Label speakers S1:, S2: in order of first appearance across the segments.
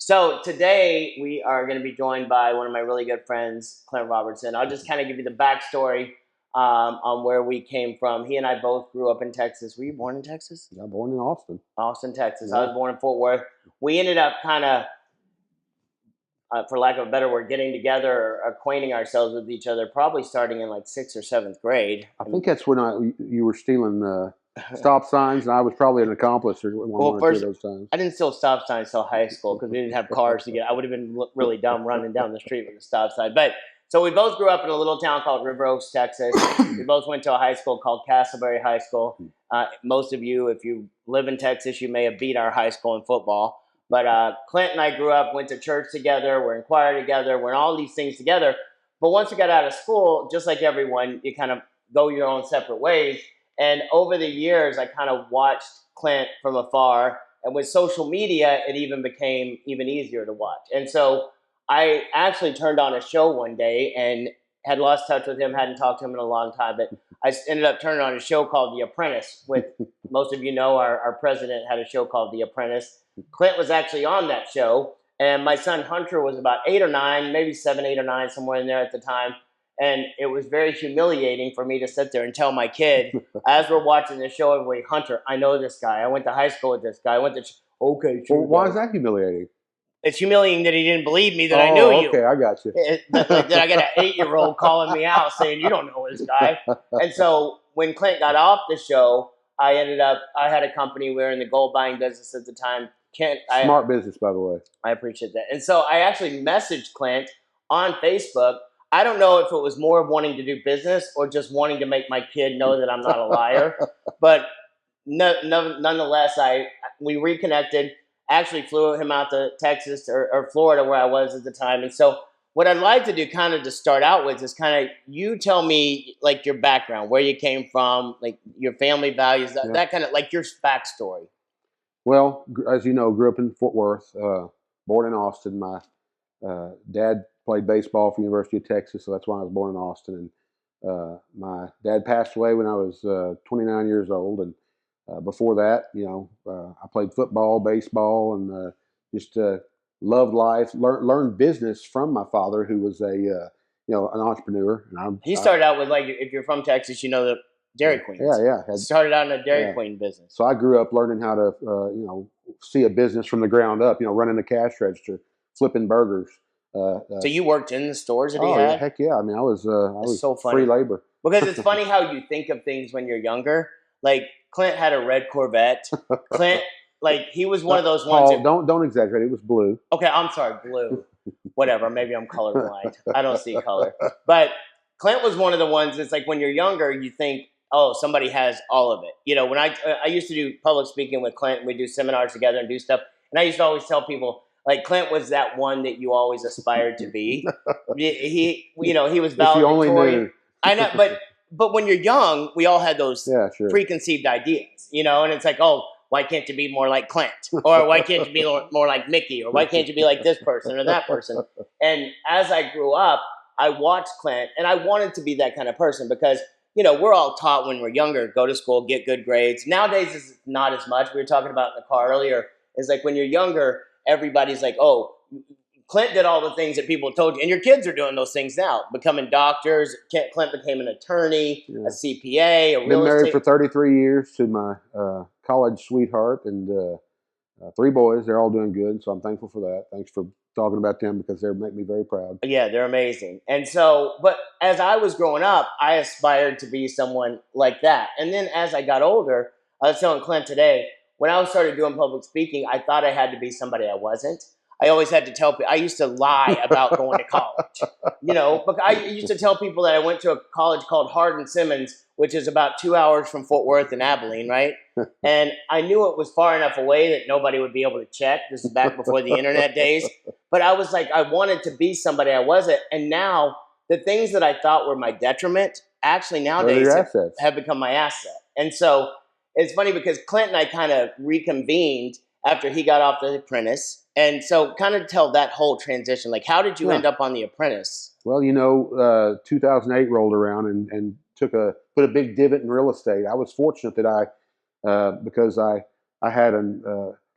S1: So today we are going to be joined by one of my really good friends, Clint Robertson. I'll just kind of give you the backstory on where we came from. He and I both grew up in Texas. Were you born in Texas?
S2: Yeah, born in Austin.
S1: Austin, Texas.
S2: Yeah.
S1: I was born in Fort Worth. We ended up kind of, for lack of a better word, getting together or acquainting ourselves with each other probably starting in like 6th or 7th grade.
S2: I think that's when you were stealing stop signs, and I was probably an accomplice or one or two of those times.
S1: I didn't steal stop signs till high school because we didn't have cars to get. I would have been really dumb running down the street with a stop sign. But so we both grew up in a little town called River Oaks, Texas. We both went to a high school called Castleberry High School. Most of you, if you live in Texas, you may have beat our high school in football. But Clint and I grew up, went to church together, we're in choir together, we're in all these things together. But once we got out of school, just like everyone, you kind of go your own separate ways. And over the years, I kind of watched Clint from afar. And with social media, it even became even easier to watch. And so I actually turned on a show one day and had lost touch with him, hadn't talked to him in a long time. But I ended up turning on a show called The Apprentice. With most of you know, our president had a show called The Apprentice. Clint was actually on that show. And my son Hunter was about 8 or 9, maybe 7, 8 or 9, somewhere in there at the time. And it was very humiliating for me to sit there and tell my kid, as we're watching the show, everybody, Hunter, I know this guy. I went to high school with this guy. I went to, okay.
S2: Well, why is that humiliating?
S1: It's humiliating that he didn't believe me that I knew you.
S2: Okay, I got you.
S1: That I got an 8-year-old calling me out saying, you don't know this guy. And so when Clint got off the show, I had a company. We were in the gold buying business at the time.
S2: Smart business, by the way.
S1: I appreciate that. And so I actually messaged Clint on Facebook. I don't know if it was more of wanting to do business or just wanting to make my kid know that I'm not a liar. But nonetheless, we reconnected. Actually flew him out to Texas or Florida where I was at the time. And so what I'd like to do kind of to start out with is kind of you tell me like your background, where you came from, like your family values, that kind of like your backstory.
S2: Well, as you know, grew up in Fort Worth, born in Austin. My dad played baseball for the University of Texas, so that's why I was born in Austin. And my dad passed away when I was 29 years old. And before that, I played football, baseball, and just loved life. Learned business from my father, who was an entrepreneur. And
S1: he started out with, like, if you're from Texas, you know the Dairy Queens.
S2: Yeah.
S1: Started out in a Dairy Queen business.
S2: So I grew up learning how to, see a business from the ground up. Running the cash register, flipping burgers.
S1: So you worked in the stores that he had?
S2: Yeah, heck yeah. I mean, I was
S1: so funny.
S2: Free labor.
S1: Because it's funny how you think of things when you're younger. Like, Clint had a red Corvette. Clint, like, he was one of those ones.
S2: Don't exaggerate. It was blue.
S1: Okay, I'm sorry, blue. Whatever. Maybe I'm colorblind. I don't see color. But Clint was one of the ones that's like when you're younger, you think, oh, somebody has all of it. When I used to do public speaking with Clint, and we do seminars together and do stuff. And I used to always tell people, like, Clint was that one that you always aspired to be. He was valedictorian.
S2: If you only knew.
S1: I know, but when you're young, we all had those preconceived ideas, and it's like, oh, why can't you be more like Clint? Or why can't you be more like Mickey? Or why can't you be like this person or that person? And as I grew up, I watched Clint, and I wanted to be that kind of person because, we're all taught when we're younger, go to school, get good grades. Nowadays, it's not as much. We were talking about in the car earlier. It's like when you're younger, everybody's like, oh, Clint did all the things that people told you. And your kids are doing those things now, becoming doctors. Clint became an attorney, a CPA, a real estate.
S2: Been married for 33 years to my college sweetheart and 3 boys. They're all doing good, so I'm thankful for that. Thanks for talking about them because they make me very proud.
S1: Yeah, they're amazing. And so, but as I was growing up, I aspired to be someone like that. And then as I got older, I was telling Clint today, when I started doing public speaking, I thought I had to be somebody I wasn't. I always had to tell people, I used to lie about going to college. But I used to tell people that I went to a college called Hardin-Simmons, which is about 2 hours from Fort Worth and Abilene, right? And I knew it was far enough away that nobody would be able to check. This is back before the internet days. But I was like, I wanted to be somebody I wasn't. And now the things that I thought were my detriment actually nowadays have become my asset. And so it's funny because Clint and I kind of reconvened after he got off The Apprentice. And so kind of tell that whole transition. Like, how did you end up on The Apprentice?
S2: Well, 2008 rolled around and put a big divot in real estate. I was fortunate that because I had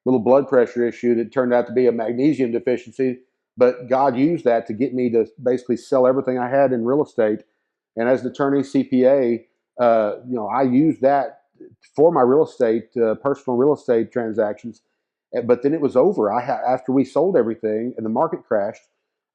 S2: little blood pressure issue that turned out to be a magnesium deficiency. But God used that to get me to basically sell everything I had in real estate. And as an attorney CPA, I used that for my real estate, personal real estate transactions. But then it was over. After we sold everything and the market crashed,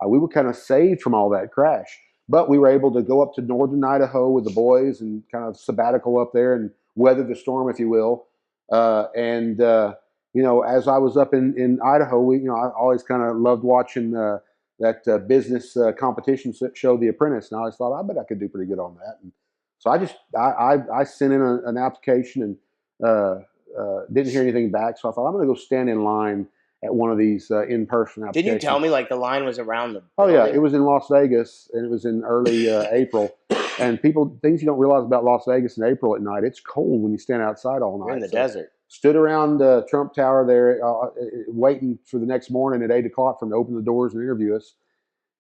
S2: we were kind of saved from all that crash. But we were able to go up to northern Idaho with the boys and kind of sabbatical up there and weather the storm, if you will. As I was up in Idaho, I always kind of loved watching that business competition show, The Apprentice, and I always thought, I bet I could do pretty good on that. And so I sent in an application and didn't hear anything back. So I thought, I'm going to go stand in line at one of these in-person applications.
S1: Did you tell me like the line was around the
S2: Oh
S1: building?
S2: yeah, it was in Las Vegas, and it was in early April. And things you don't realize about Las Vegas in April at night, it's cold when you stand outside all night.
S1: We're in the desert.
S2: Stood around Trump Tower there, waiting for the next morning at 8 o'clock for them to open the doors and interview us.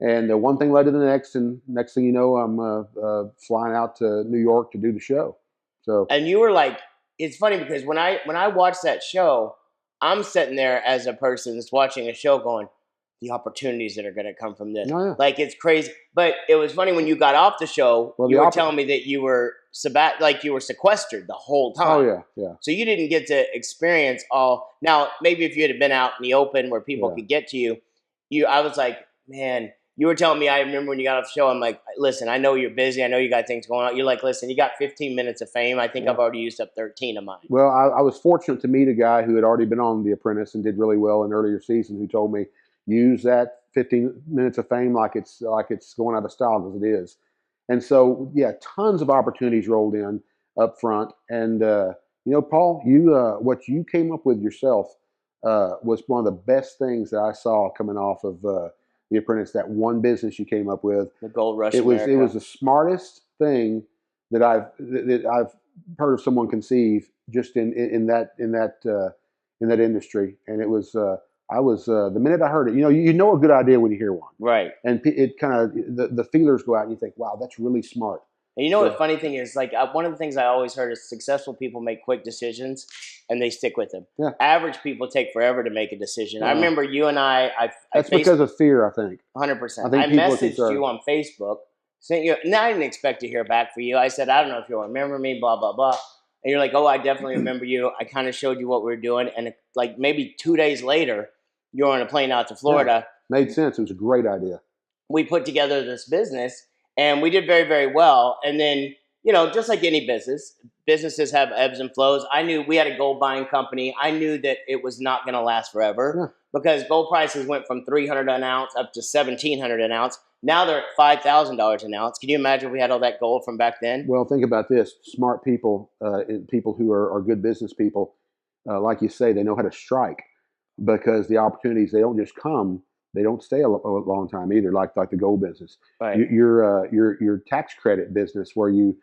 S2: And one thing led to the next, and next thing you know, I'm flying out to New York to do the show. So,
S1: and you were like, it's funny because when I watched that show, I'm sitting there as a person that's watching a show going, the opportunities that are going to come from this.
S2: Oh, yeah.
S1: Like, it's crazy. But it was funny when you got off the show, you were telling me that you were you were sequestered the whole time.
S2: Oh, yeah, yeah.
S1: So you didn't get to experience all. Now, maybe if you had been out in the open where people could get to you, I was like, man, you were telling me, I remember when you got off the show, I'm like, listen, I know you're busy. I know you got things going on. You're like, listen, you got 15 minutes of fame. I think I've already used up 13 of mine.
S2: Well, I was fortunate to meet a guy who had already been on The Apprentice and did really well in earlier seasons, who told me, use that 15 minutes of fame like it's going out of style, because it is. And so, yeah, tons of opportunities rolled in up front. And, Paul, what you came up with yourself was one of the best things that I saw coming off of The Apprentice. That one business you came up with,
S1: the Gold Rush.
S2: It was the smartest thing that I've heard of someone conceive just in that industry. And it was the minute I heard it, you know a good idea when you hear one,
S1: right?
S2: And it kind of the feelers go out, and you think, wow, that's really smart.
S1: And what the funny thing is, like, one of the things I always heard is successful people make quick decisions and they stick with them.
S2: Yeah.
S1: Average people take forever to make a decision. I remember you and I
S2: that's because of fear, I think.
S1: 100%. I messaged you on Facebook, sent you, and I didn't expect to hear back from you. I said, I don't know if you'll remember me, blah, blah, blah. And you're like, oh, I definitely remember you. I kind of showed you what we were doing. And like maybe 2 days later, you're on a plane out to Florida.
S2: Yeah, made sense. It was a great idea.
S1: We put together this business and we did very, very well. And then, just like any businesses have ebbs and flows. I knew we had a gold buying company. I knew that it was not going to last forever because gold prices went from $300 an ounce up to $1,700 an ounce. Now they're at $5,000 an ounce. Can you imagine if we had all that gold from back then?
S2: Well, think about this. Smart people, people who are good business people, like you say, they know how to strike, because the opportunities, they don't just come. They don't stay a long time either, like the gold business.
S1: Right.
S2: Your tax credit business, where you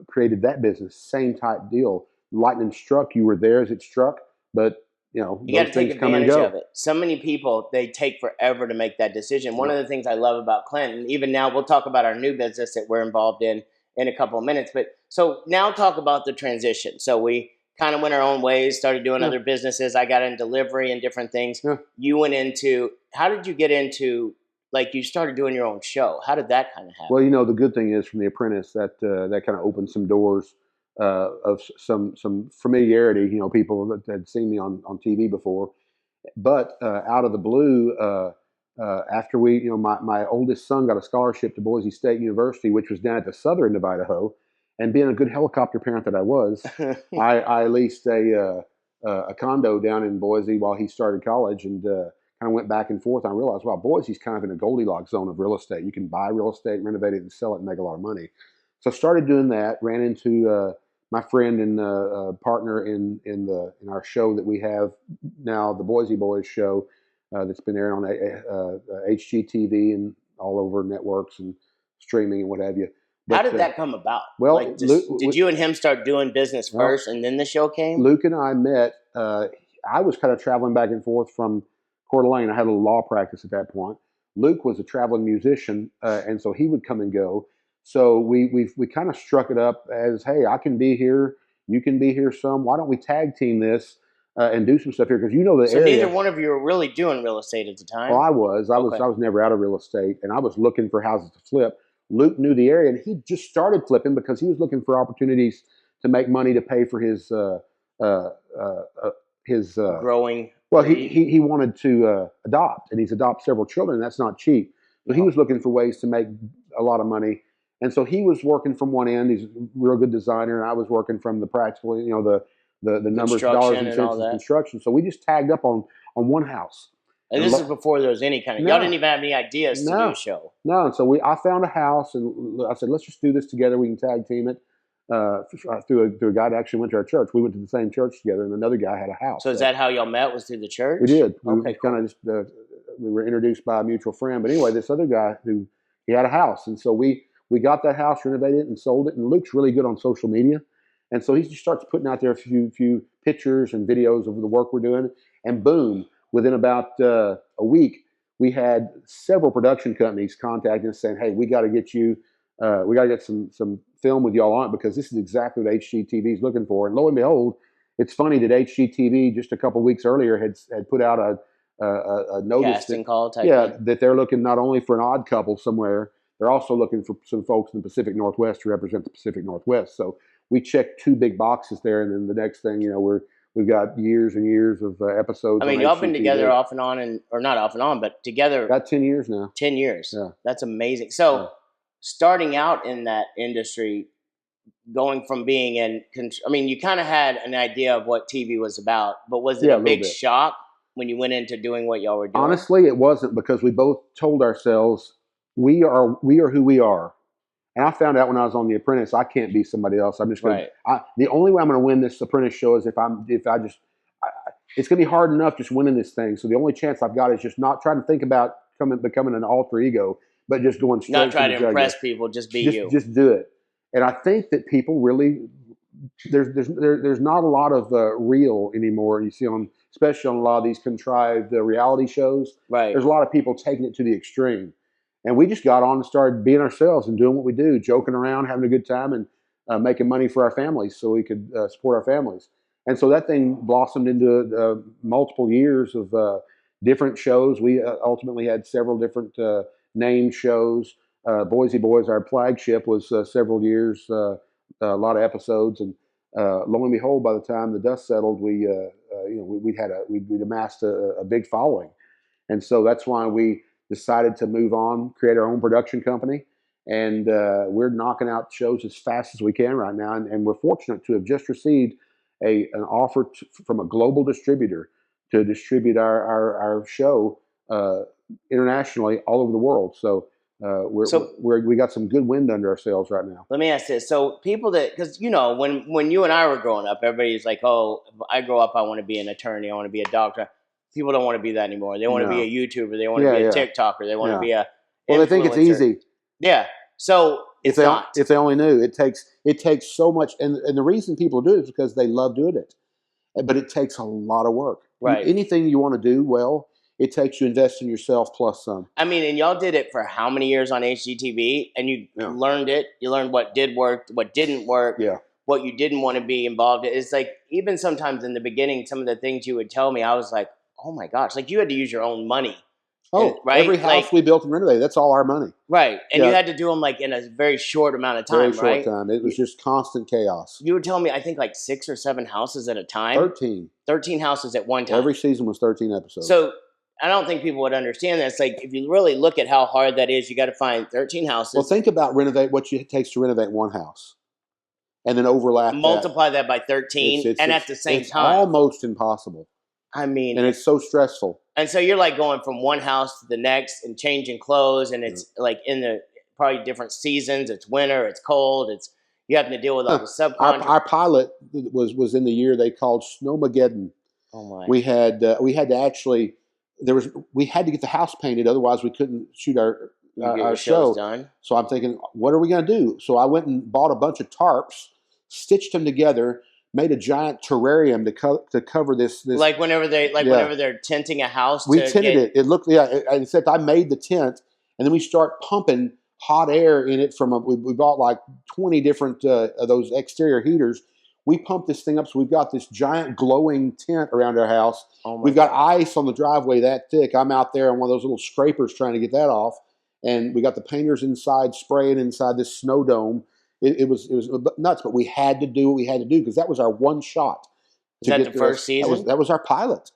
S2: created that business, same type deal. Lightning struck, you were there as it struck, but you
S1: got to take advantage of it. So many people, they take forever to make that decision. One of the things I love about Clint, and even now we'll talk about our new business that we're involved in a couple of minutes, but so now talk about the transition. So we kind of went our own ways, started doing other businesses. I got in delivery and different things. Yeah. You went into, how did you get into, like, you started doing your own show? How did that kind of happen?
S2: Well, the good thing is from The Apprentice that kind of opened some doors of some familiarity. People that had seen me on TV before, but out of the blue, after we, my oldest son got a scholarship to Boise State University, which was down at the southern end of Idaho. And being a good helicopter parent that I was, I leased a condo down in Boise while he started college, and kind of went back and forth. And I realized, wow, Boise's kind of in a Goldilocks zone of real estate. You can buy real estate, renovate it, and sell it and make a lot of money. So I started doing that. Ran into my friend and partner in our show that we have now, the Boise Boys show, that's been airing on HGTV and all over networks and streaming and what have you.
S1: But, how did that come about?
S2: Well,
S1: like did you and him start doing business first, and then the show came?
S2: Luke and I met. I was kind of traveling back and forth from Coeur d'Alene. I had a law practice at that point. Luke was a traveling musician, and so he would come and go. So we kind of struck it up as, hey, I can be here, you can be here some. Why don't we tag team this? and do some stuff here because you know the
S1: So
S2: area.
S1: neither one of you were really doing real estate at the time.
S2: Well, I was
S1: Okay.
S2: never out of real estate, and I was looking for houses to flip. Luke knew the area, and he just started flipping because he was looking for opportunities to make money to pay for his uh,
S1: Growing.
S2: well, he wanted to adopt, and he's adopted several children, and that's not cheap. So he was looking for ways to make a lot of money, and so he was working from one end. He's a real good designer, and I was working from the practical, you know, the numbers, dollars and cents of construction. So we just tagged up on one house.
S1: And this is before there was any kind of. Y'all didn't even have any ideas to do a show.
S2: No, and so I found a house, and I said, let's just do this together. We can tag team it. Through a guy that actually went to our church. We went to the same church together, and another guy had a house.
S1: So is that how y'all met? Was through the church?
S2: We did.
S1: Okay,
S2: kind of just we were introduced by a mutual friend. But anyway, this other guy he had a house, and so we got that house, renovated it, and sold it. And Luke's really good on social media, and so he just starts putting out there a few pictures and videos of the work we're doing. And boom, within about a week, we had several production companies contacting us saying, "Hey, we got to get you. We got to get some film with y'all on it because this is exactly what HGTV is looking for." And lo and behold, it's funny that HGTV just a couple of weeks earlier had put out a notice
S1: casting call type
S2: that they're looking not only for an odd couple somewhere, they're also looking for some folks in the Pacific Northwest to represent the Pacific Northwest. So we checked 2 big boxes there, and then the next thing, you know, we've got years and years of episodes.
S1: I mean, y'all been together off and on, or not off and on, but together.
S2: Got 10 years now.
S1: 10 years.
S2: Yeah,
S1: that's amazing. So. Yeah. Starting out in that industry, going from being I mean, you kind of had an idea of what TV was about, but was it a big shock when you went into doing what y'all were doing?
S2: Honestly, it wasn't, because we both told ourselves we are who we are. And I found out when I was on The Apprentice, I can't be somebody else. I'm just going the only way I'm going to win this Apprentice show is if it's going to be hard enough just winning this thing. So the only chance I've got is just not trying to think about becoming an alter ego, but just going straight.
S1: Not try to impress people, just be you.
S2: Just do it. And I think that people really there's not a lot of real anymore. You see especially on a lot of these contrived reality shows.
S1: Right.
S2: There's a lot of people taking it to the extreme, and we just got on and started being ourselves and doing what we do, joking around, having a good time, and making money for our families so we could support our families. And so that thing blossomed into multiple years of different shows. We ultimately had several different named shows. Boise Boys, our flagship, was several years, a lot of episodes, and lo and behold, by the time the dust settled, we'd amassed a big following, and so that's why we decided to move on, create our own production company, and we're knocking out shows as fast as we can right now, and we're fortunate to have just received an offer from a global distributor to distribute our show internationally all over the world. So we got some good wind under ourselves right now.
S1: Let me ask this: so people because you know when you and I were growing up, everybody's like, "Oh, if I grow up, I want to be an attorney. I want to be a doctor." People don't want to be that anymore. They want to be a YouTuber. They want to be a TikToker. They want to be a
S2: well. They think it's easy.
S1: Yeah. So it's not.
S2: If they only knew, it takes so much, and the reason people do it is because they love doing it, but it takes a lot of work.
S1: Right.
S2: Anything you want to do well, it takes you invest in yourself plus some.
S1: I mean, and y'all did it for how many years on HGTV, and you learned it. You learned what did work, what didn't work, what you didn't want to be involved in. It's like even sometimes in the beginning, some of the things you would tell me, I was like, oh my gosh, like you had to use your own money.
S2: Oh, right? Every house we built and renovated, that's all our money.
S1: Right. And you had to do them like in a very short amount of time,
S2: very short time. It was just constant chaos.
S1: You were telling me, I think like 6 or 7 houses at a time.
S2: 13.
S1: 13 houses at one time.
S2: Every season was 13 episodes.
S1: So I don't think people would understand that. It's like, if you really look at how hard that is, you got to find 13 houses.
S2: Well, think about what it takes to renovate one house. And then overlap
S1: multiply that by 13 and at the same time.
S2: It's almost impossible.
S1: I mean,
S2: and it's so stressful.
S1: And so you're like going from one house to the next and changing clothes, and it's like in the probably different seasons. It's winter, it's cold, you having to deal with all the subcontractors.
S2: Our pilot was in the year they called Snowmageddon.
S1: Oh my!
S2: We had to actually we had to get the house painted, otherwise we couldn't shoot our show
S1: done.
S2: So I'm thinking, what are we going to do? So I went and bought a bunch of tarps, stitched them together, made a giant terrarium to cover this.
S1: Like whenever they're tenting a house.
S2: We tinted it. It looked except I made the tent, and then we start pumping hot air in it from we bought like 20 different of those exterior heaters. We pumped this thing up, so we've got this giant glowing tent around our house.
S1: Oh my
S2: We've got
S1: gosh.
S2: ice on the driveway that thick. I'm out there on one of those little scrapers trying to get that off, and we got the painters inside spraying inside this snow dome. It was nuts, but we had to do what we had to do because that was our one shot
S1: Is
S2: to
S1: that
S2: get
S1: the
S2: to us.
S1: first season?
S2: That was our pilot.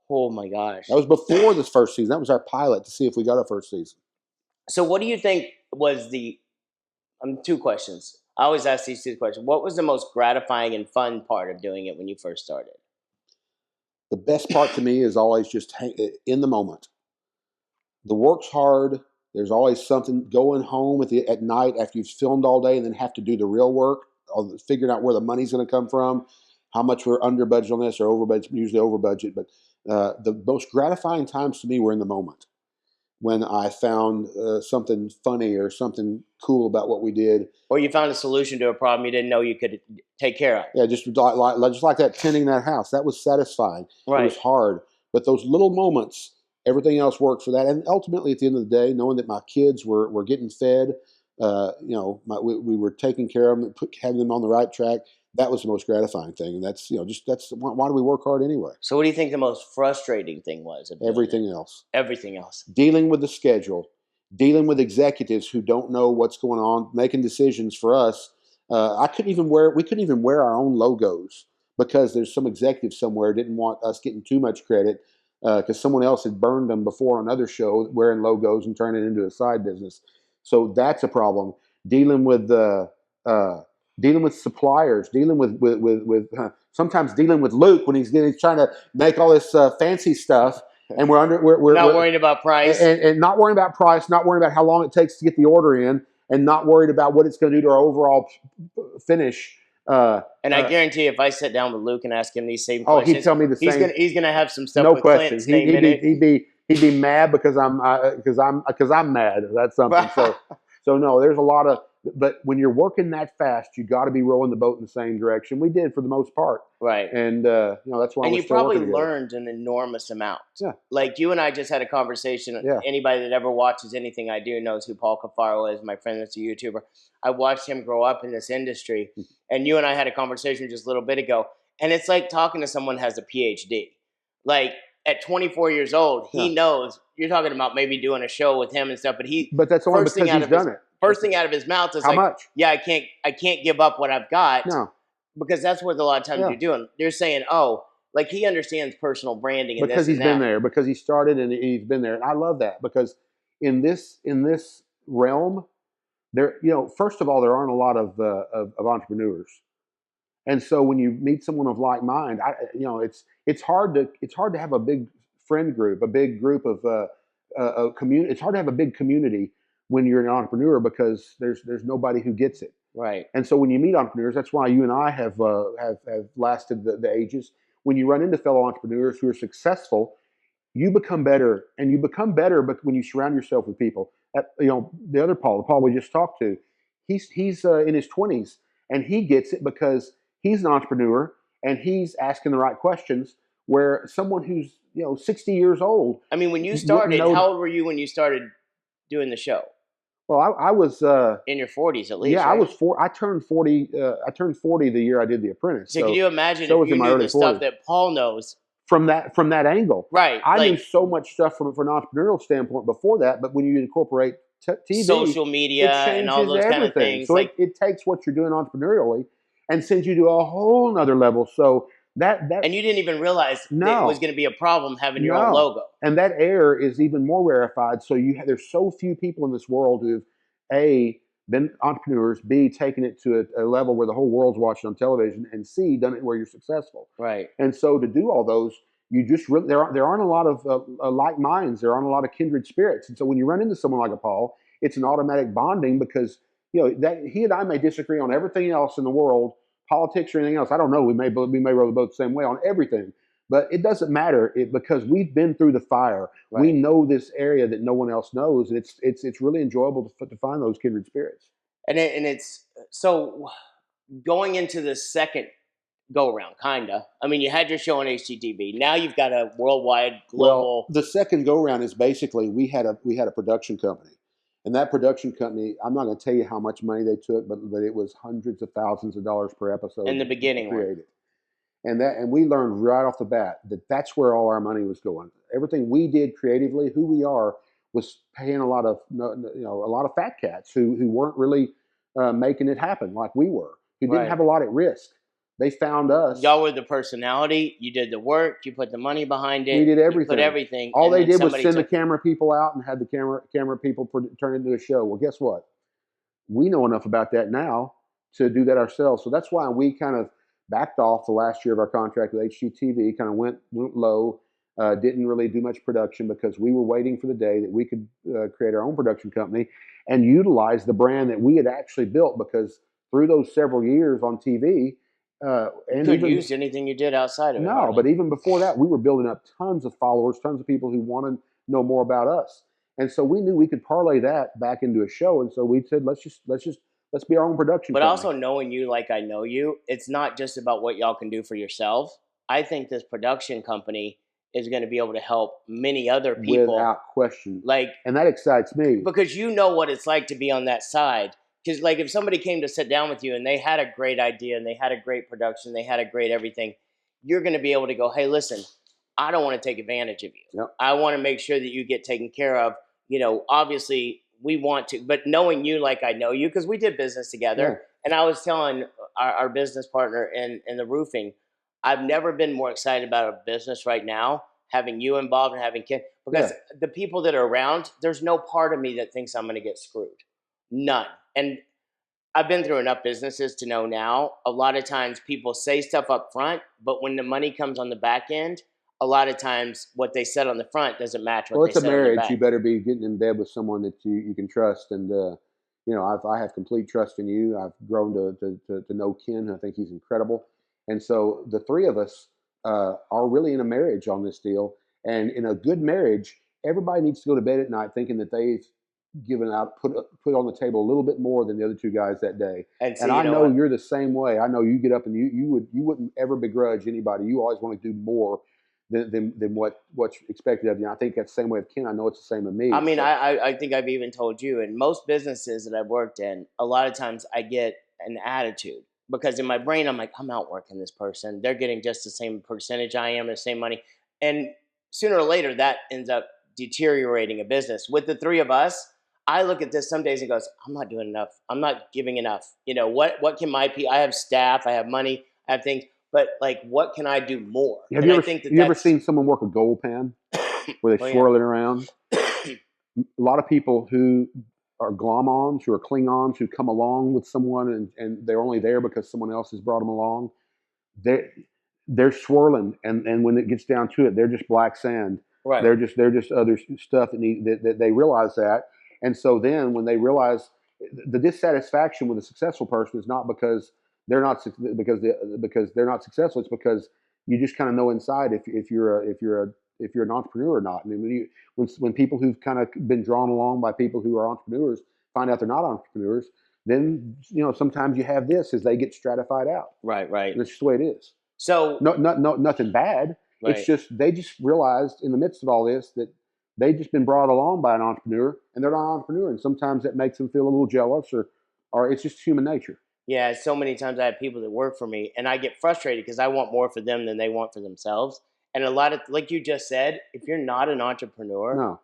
S1: Oh my gosh.
S2: That was before this first season. That was our pilot to see if we got our first season.
S1: So what do you think was the 2 questions. I always ask these 2 questions. What was the most gratifying and fun part of doing it when you first started?
S2: The best part to me is always just in the moment. The work's hard. There's always something going home at night after you've filmed all day and then have to do the real work, figuring out where the money's going to come from, how much we're under budget on this or over budget, usually over budget. But the most gratifying times to me were in the moment when I found something funny or something cool about what we did.
S1: Or you found a solution to a problem you didn't know you could take care of.
S2: Yeah, just like that, tending that house. That was satisfying.
S1: Right.
S2: It was hard. But those little moments, everything else worked for that. And ultimately, at the end of the day, knowing that my kids were getting fed, we were taking care of them, having them on the right track, that was the most gratifying thing. And that's why do we work hard anyway?
S1: So what do you think the most frustrating thing was?
S2: Everything else.
S1: Everything else.
S2: Dealing with the schedule, dealing with executives who don't know what's going on, making decisions for us. We couldn't even wear our own logos because there's some executive somewhere didn't want us getting too much credit because someone else had burned them before on another show wearing logos and turning it into a side business. So that's a problem. Dealing with suppliers, dealing with sometimes dealing with Luke when he's trying to make all this fancy stuff. And we're
S1: not worrying about price.
S2: And not worrying about price, not worrying about how long it takes to get the order in, and not worried about what it's going to do to our overall finish.
S1: And I guarantee if I sit down with Luke and ask him these same questions,
S2: he'd tell me the same.
S1: He's gonna have some stuff
S2: No
S1: with
S2: question.
S1: Clint's name in it.
S2: He'd be mad because I'm mad. That's something. So no, there's a lot of. But when you're working that fast, you got to be rowing the boat in the same direction. We did for the most part,
S1: right?
S2: And that's why.
S1: And
S2: we're
S1: you
S2: still
S1: probably
S2: working
S1: learned an enormous amount.
S2: Yeah.
S1: Like you and I just had a conversation.
S2: Yeah.
S1: Anybody that ever watches anything I do knows who Paul Cafaro is. My friend that's a YouTuber. I watched him grow up in this industry, and you and I had a conversation just a little bit ago. And it's like talking to someone who has a PhD. Like at 24 years old, he knows. You're talking about maybe doing a show with him and stuff, but
S2: that's only because he's done it.
S1: First thing out of his mouth is
S2: how much?
S1: Yeah, I can't give up what I've got.
S2: No,
S1: because that's what a lot of times you're doing. They're saying, oh, like he understands personal branding and
S2: because
S1: this
S2: he's been there, because he started and he's been there, and I love that because in this realm, there first of all there aren't a lot of entrepreneurs, and so when you meet someone of like mind, it's hard to have a big friend group, a big group of a community. It's hard to have a big community when you're an entrepreneur because there's nobody who gets it.
S1: Right.
S2: And so when you meet entrepreneurs, that's why you and I have lasted the ages. When you run into fellow entrepreneurs who are successful, you become better, and you become better. But when you surround yourself with people, the other Paul, the Paul we just talked to, he's in his 20s, and he gets it because he's an entrepreneur and he's asking the right questions. Where someone who's 60 years old.
S1: I mean, when you started, how old were you when you started doing the show?
S2: Well, I was
S1: in your 40s at least.
S2: Yeah,
S1: right?
S2: I was I turned 40. I turned 40 the year I did The Apprentice.
S1: So can you imagine if you knew the stuff that Paul knows
S2: from that angle?
S1: Right.
S2: I knew so much stuff from an entrepreneurial standpoint before that, but when you incorporate TV,
S1: social media, and all those kind of things,
S2: so it takes what you're doing entrepreneurially and sends you to a whole nother level. So that
S1: and you didn't even realize that it was going to be a problem having your own logo.
S2: And that air is even more rarefied. So there's so few people in this world who've A, been entrepreneurs, B, taken it to a level where the whole world's watching on television, and C, done it where you're successful.
S1: Right.
S2: And so to do all those, you just really, there aren't a lot of like minds. There aren't a lot of kindred spirits. And so when you run into someone like a Paul, it's an automatic bonding because that he and I may disagree on everything else in the world, politics or anything else. I don't know. We may row the boat the same way on everything, but it doesn't matter because we've been through the fire. Right. We know this area that no one else knows, and it's really enjoyable to find those kindred spirits.
S1: And it's so going into the second go around, kinda. I mean, you had your show on HGTV. Now you've got a worldwide, global.
S2: Well, the second go around is basically we had a production company, And that production company, I'm not going to tell you how much money they took, but it was hundreds of thousands of dollars per episode
S1: In the
S2: to
S1: beginning,
S2: create it. And we learned right off the bat that that's where all our money was going. Everything we did creatively, who we are, was paying a lot of a lot of fat cats who weren't really making it happen like we were, who didn't
S1: Right.
S2: have a lot at risk. They found us.
S1: Y'all were the personality. You did the work. You put the money behind it.
S2: We did
S1: You
S2: everything.
S1: put everything.
S2: All
S1: and
S2: they
S1: then
S2: did was
S1: somebody
S2: send the
S1: took-
S2: camera people out and had the camera people turn it into a show. Well, guess what? We know enough about that now to do that ourselves. So that's why we kind of backed off the last year of our contract with HGTV, kind of went low, didn't really do much production because we were waiting for the day that we could create our own production company and utilize the brand that we had actually built, because through those several years on TV,
S1: You
S2: and
S1: couldn't
S2: even
S1: use anything you did outside of it.
S2: no,
S1: hardly.
S2: but even before that, we were building up tons of followers, tons of people who wanted to know more about us. And so we knew we could parlay that back into a show. And so we said, let's be our own production
S1: But
S2: company.
S1: also knowing you like I know you, it's not just about what y'all can do for yourself. I think this production company is going to be able to help many other people.
S2: Without question.
S1: Like,
S2: And that excites me.
S1: because you know what it's like to be on that side. Because, like, if somebody came to sit down with you and they had a great idea and they had a great production, they had a great everything, you're going to be able to go, hey, listen, I don't want to take advantage of you.
S2: Yep.
S1: I want to make sure that you get taken care of. You know, obviously we want to, but knowing you like I know you, because we did business together.
S2: Yeah.
S1: And I was telling our business partner in the roofing, I've never been more excited about a business right now, having you involved and having Ken, because the people that are around, there's no part of me that thinks I'm going to get screwed. None. And I've been through enough businesses to know now, a lot of times people say stuff up front, but when the money comes on the back end, a lot of times what they said on the front doesn't match what
S2: Well,
S1: they
S2: it's a
S1: said on the
S2: marriage.
S1: back.
S2: You better be getting in bed with someone that you can trust. And, I have complete trust in you. I've grown to know Ken. I think he's incredible. And so the three of us are really in a marriage on this deal. And in a good marriage, everybody needs to go to bed at night thinking that they've given out, put on the table a little bit more than the other two guys that day.
S1: And
S2: I know you're the same way. I know you get up and you wouldn't ever begrudge anybody. You always want to do more than what's expected of you. I think that's the same way of Ken. I know it's the same of me.
S1: I mean,
S2: so.
S1: I think I've even told you, in most businesses that I've worked in, a lot of times I get an attitude because in my brain, I'm like, I'm outworking this person. They're getting just the same percentage I am, the same money. And sooner or later, that ends up deteriorating a business. With the three of us, I look at this some days and goes, I'm not doing enough. I'm not giving enough. You know, what can my people, I have staff, I have money, I have things, but like, what can I do more?
S2: Have
S1: and
S2: you
S1: I
S2: ever,
S1: think that
S2: you ever seen someone work a gold pan where they
S1: Oh, yeah.
S2: swirl it around? A lot of people who are glom-ons, who are Klingons, who come along with someone and they're only there because someone else has brought them along, they're swirling, and when it gets down to it, they're just black sand.
S1: Right.
S2: They're just other stuff that they realize that. And so then when they realize the dissatisfaction with a successful person is not because they're not because they're not successful, it's because you just kind of know inside if you're an entrepreneur or not. I mean, when people who've kind of been drawn along by people who are entrepreneurs find out they're not entrepreneurs, then sometimes you have this as they get stratified out.
S1: Right.
S2: And it's just the way it is.
S1: So
S2: No, nothing bad.
S1: Right.
S2: It's just they just realized in the midst of all this that they've just been brought along by an entrepreneur, and they're not an entrepreneur, and sometimes that makes them feel a little jealous, or it's just human nature.
S1: Yeah, so many times I have people that work for me, and I get frustrated because I want more for them than they want for themselves. And a lot of, like you just said, if you're not an entrepreneur,
S2: No,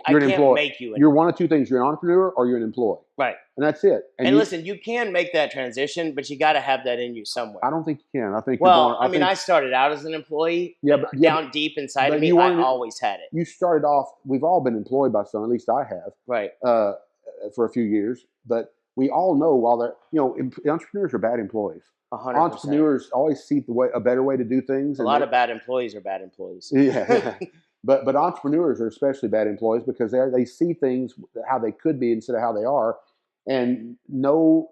S1: I
S2: you're an
S1: can't
S2: employee.
S1: make you.
S2: You're one of two things: you're an entrepreneur or you're an employee,
S1: Right.
S2: and that's it.
S1: And listen, you can make that transition, but you got to have that in you somewhere.
S2: I don't think you can. I think
S1: I started out as an employee.
S2: Yeah,
S1: but down deep inside of me, I always had it.
S2: You started off. We've all been employed by someone. At least I have.
S1: Right.
S2: For a few years, but we all know while they're entrepreneurs are bad employees.
S1: 100%.
S2: Entrepreneurs always see a better way to do things.
S1: A lot of bad employees are bad employees.
S2: Yeah, but entrepreneurs are especially bad employees because they see things how they could be instead of how they are, and no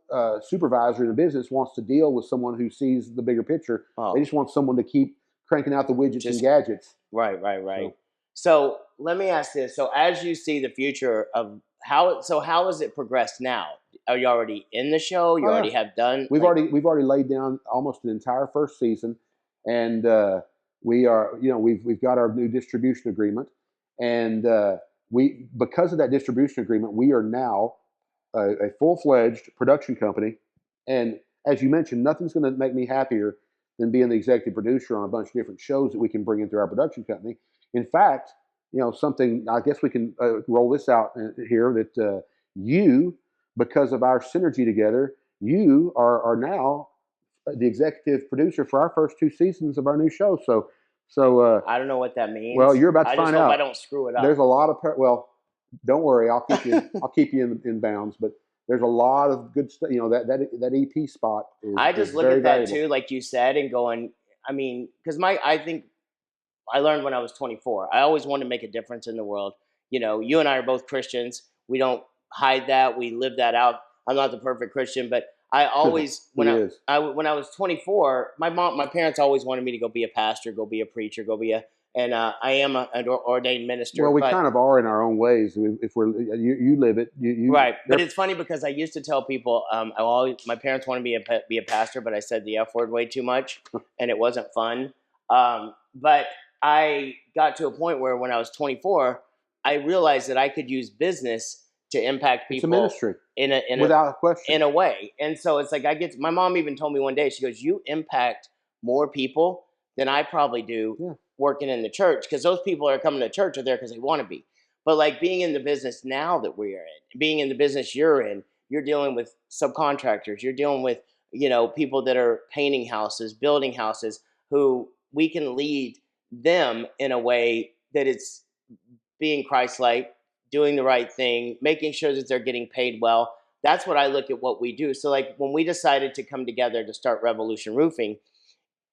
S2: supervisor in a business wants to deal with someone who sees the bigger picture.
S1: Oh.
S2: They just want someone to keep cranking out the widgets and gadgets.
S1: Right. So let me ask this: so as you see the future of how has it progressed now? Are you already in the show? You already have done.
S2: We've already laid down almost an entire first season, and we are we've got our new distribution agreement, and because of that distribution agreement, we are now a full-fledged production company. And as you mentioned, nothing's going to make me happier than being the executive producer on a bunch of different shows that we can bring into our production company. In fact, something, I guess we can roll this out here, that you, because of our synergy together, you are now the executive producer for our first 2 seasons of our new show. So
S1: I don't know what that means.
S2: well, you're about to
S1: I
S2: find
S1: just hope
S2: out.
S1: I don't screw it up.
S2: There's a lot of well, don't worry, I'll keep you in bounds. But there's a lot of good stuff. That EP spot is.
S1: I just look at that too, like you said, and going. I mean, because I think I learned when I was 24. I always wanted to make a difference in the world. You and I are both Christians. We don't hide that. We live that out. I'm not the perfect Christian, but I always when I was 24, my parents always wanted me to go be a pastor, go be a preacher, and I am an ordained minister.
S2: Well, we kind of are in our own ways. If you live it,
S1: right. But it's funny because I used to tell people, my parents wanted me to be a pastor, but I said the F word way too much, and it wasn't fun. But I got to a point where when I was 24, I realized that I could use business to impact people.
S2: It's a ministry, without question.
S1: In a way. And so it's like my mom even told me one day, she goes, you impact more people than I probably do working in the church, because those people that are coming to church are there because they want to be. But like being in the business now that we are in, being in the business you're in, you're dealing with subcontractors, you're dealing with, people that are painting houses, building houses, who we can lead them in a way that it's being Christ-like, doing the right thing, making sure that they're getting paid well. That's what I look at what we do. So like when we decided to come together to start Revolution Roofing,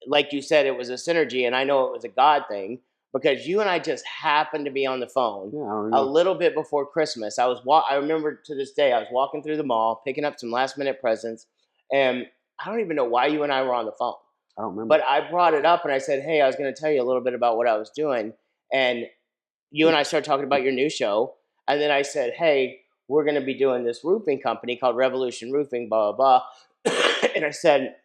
S1: like you said, it was a synergy, and I know it was a God thing, because you and I just happened to be on the phone a little bit before Christmas. I remember to this day, I was walking through the mall, picking up some last minute presents, and I don't even know why you and I were on the phone.
S2: I don't remember.
S1: But I brought it up and I said, hey, I was going to tell you a little bit about what I was doing. And you and I started talking about your new show. And then I said, hey, we're going to be doing this roofing company called Revolution Roofing, blah, blah, blah. And I said,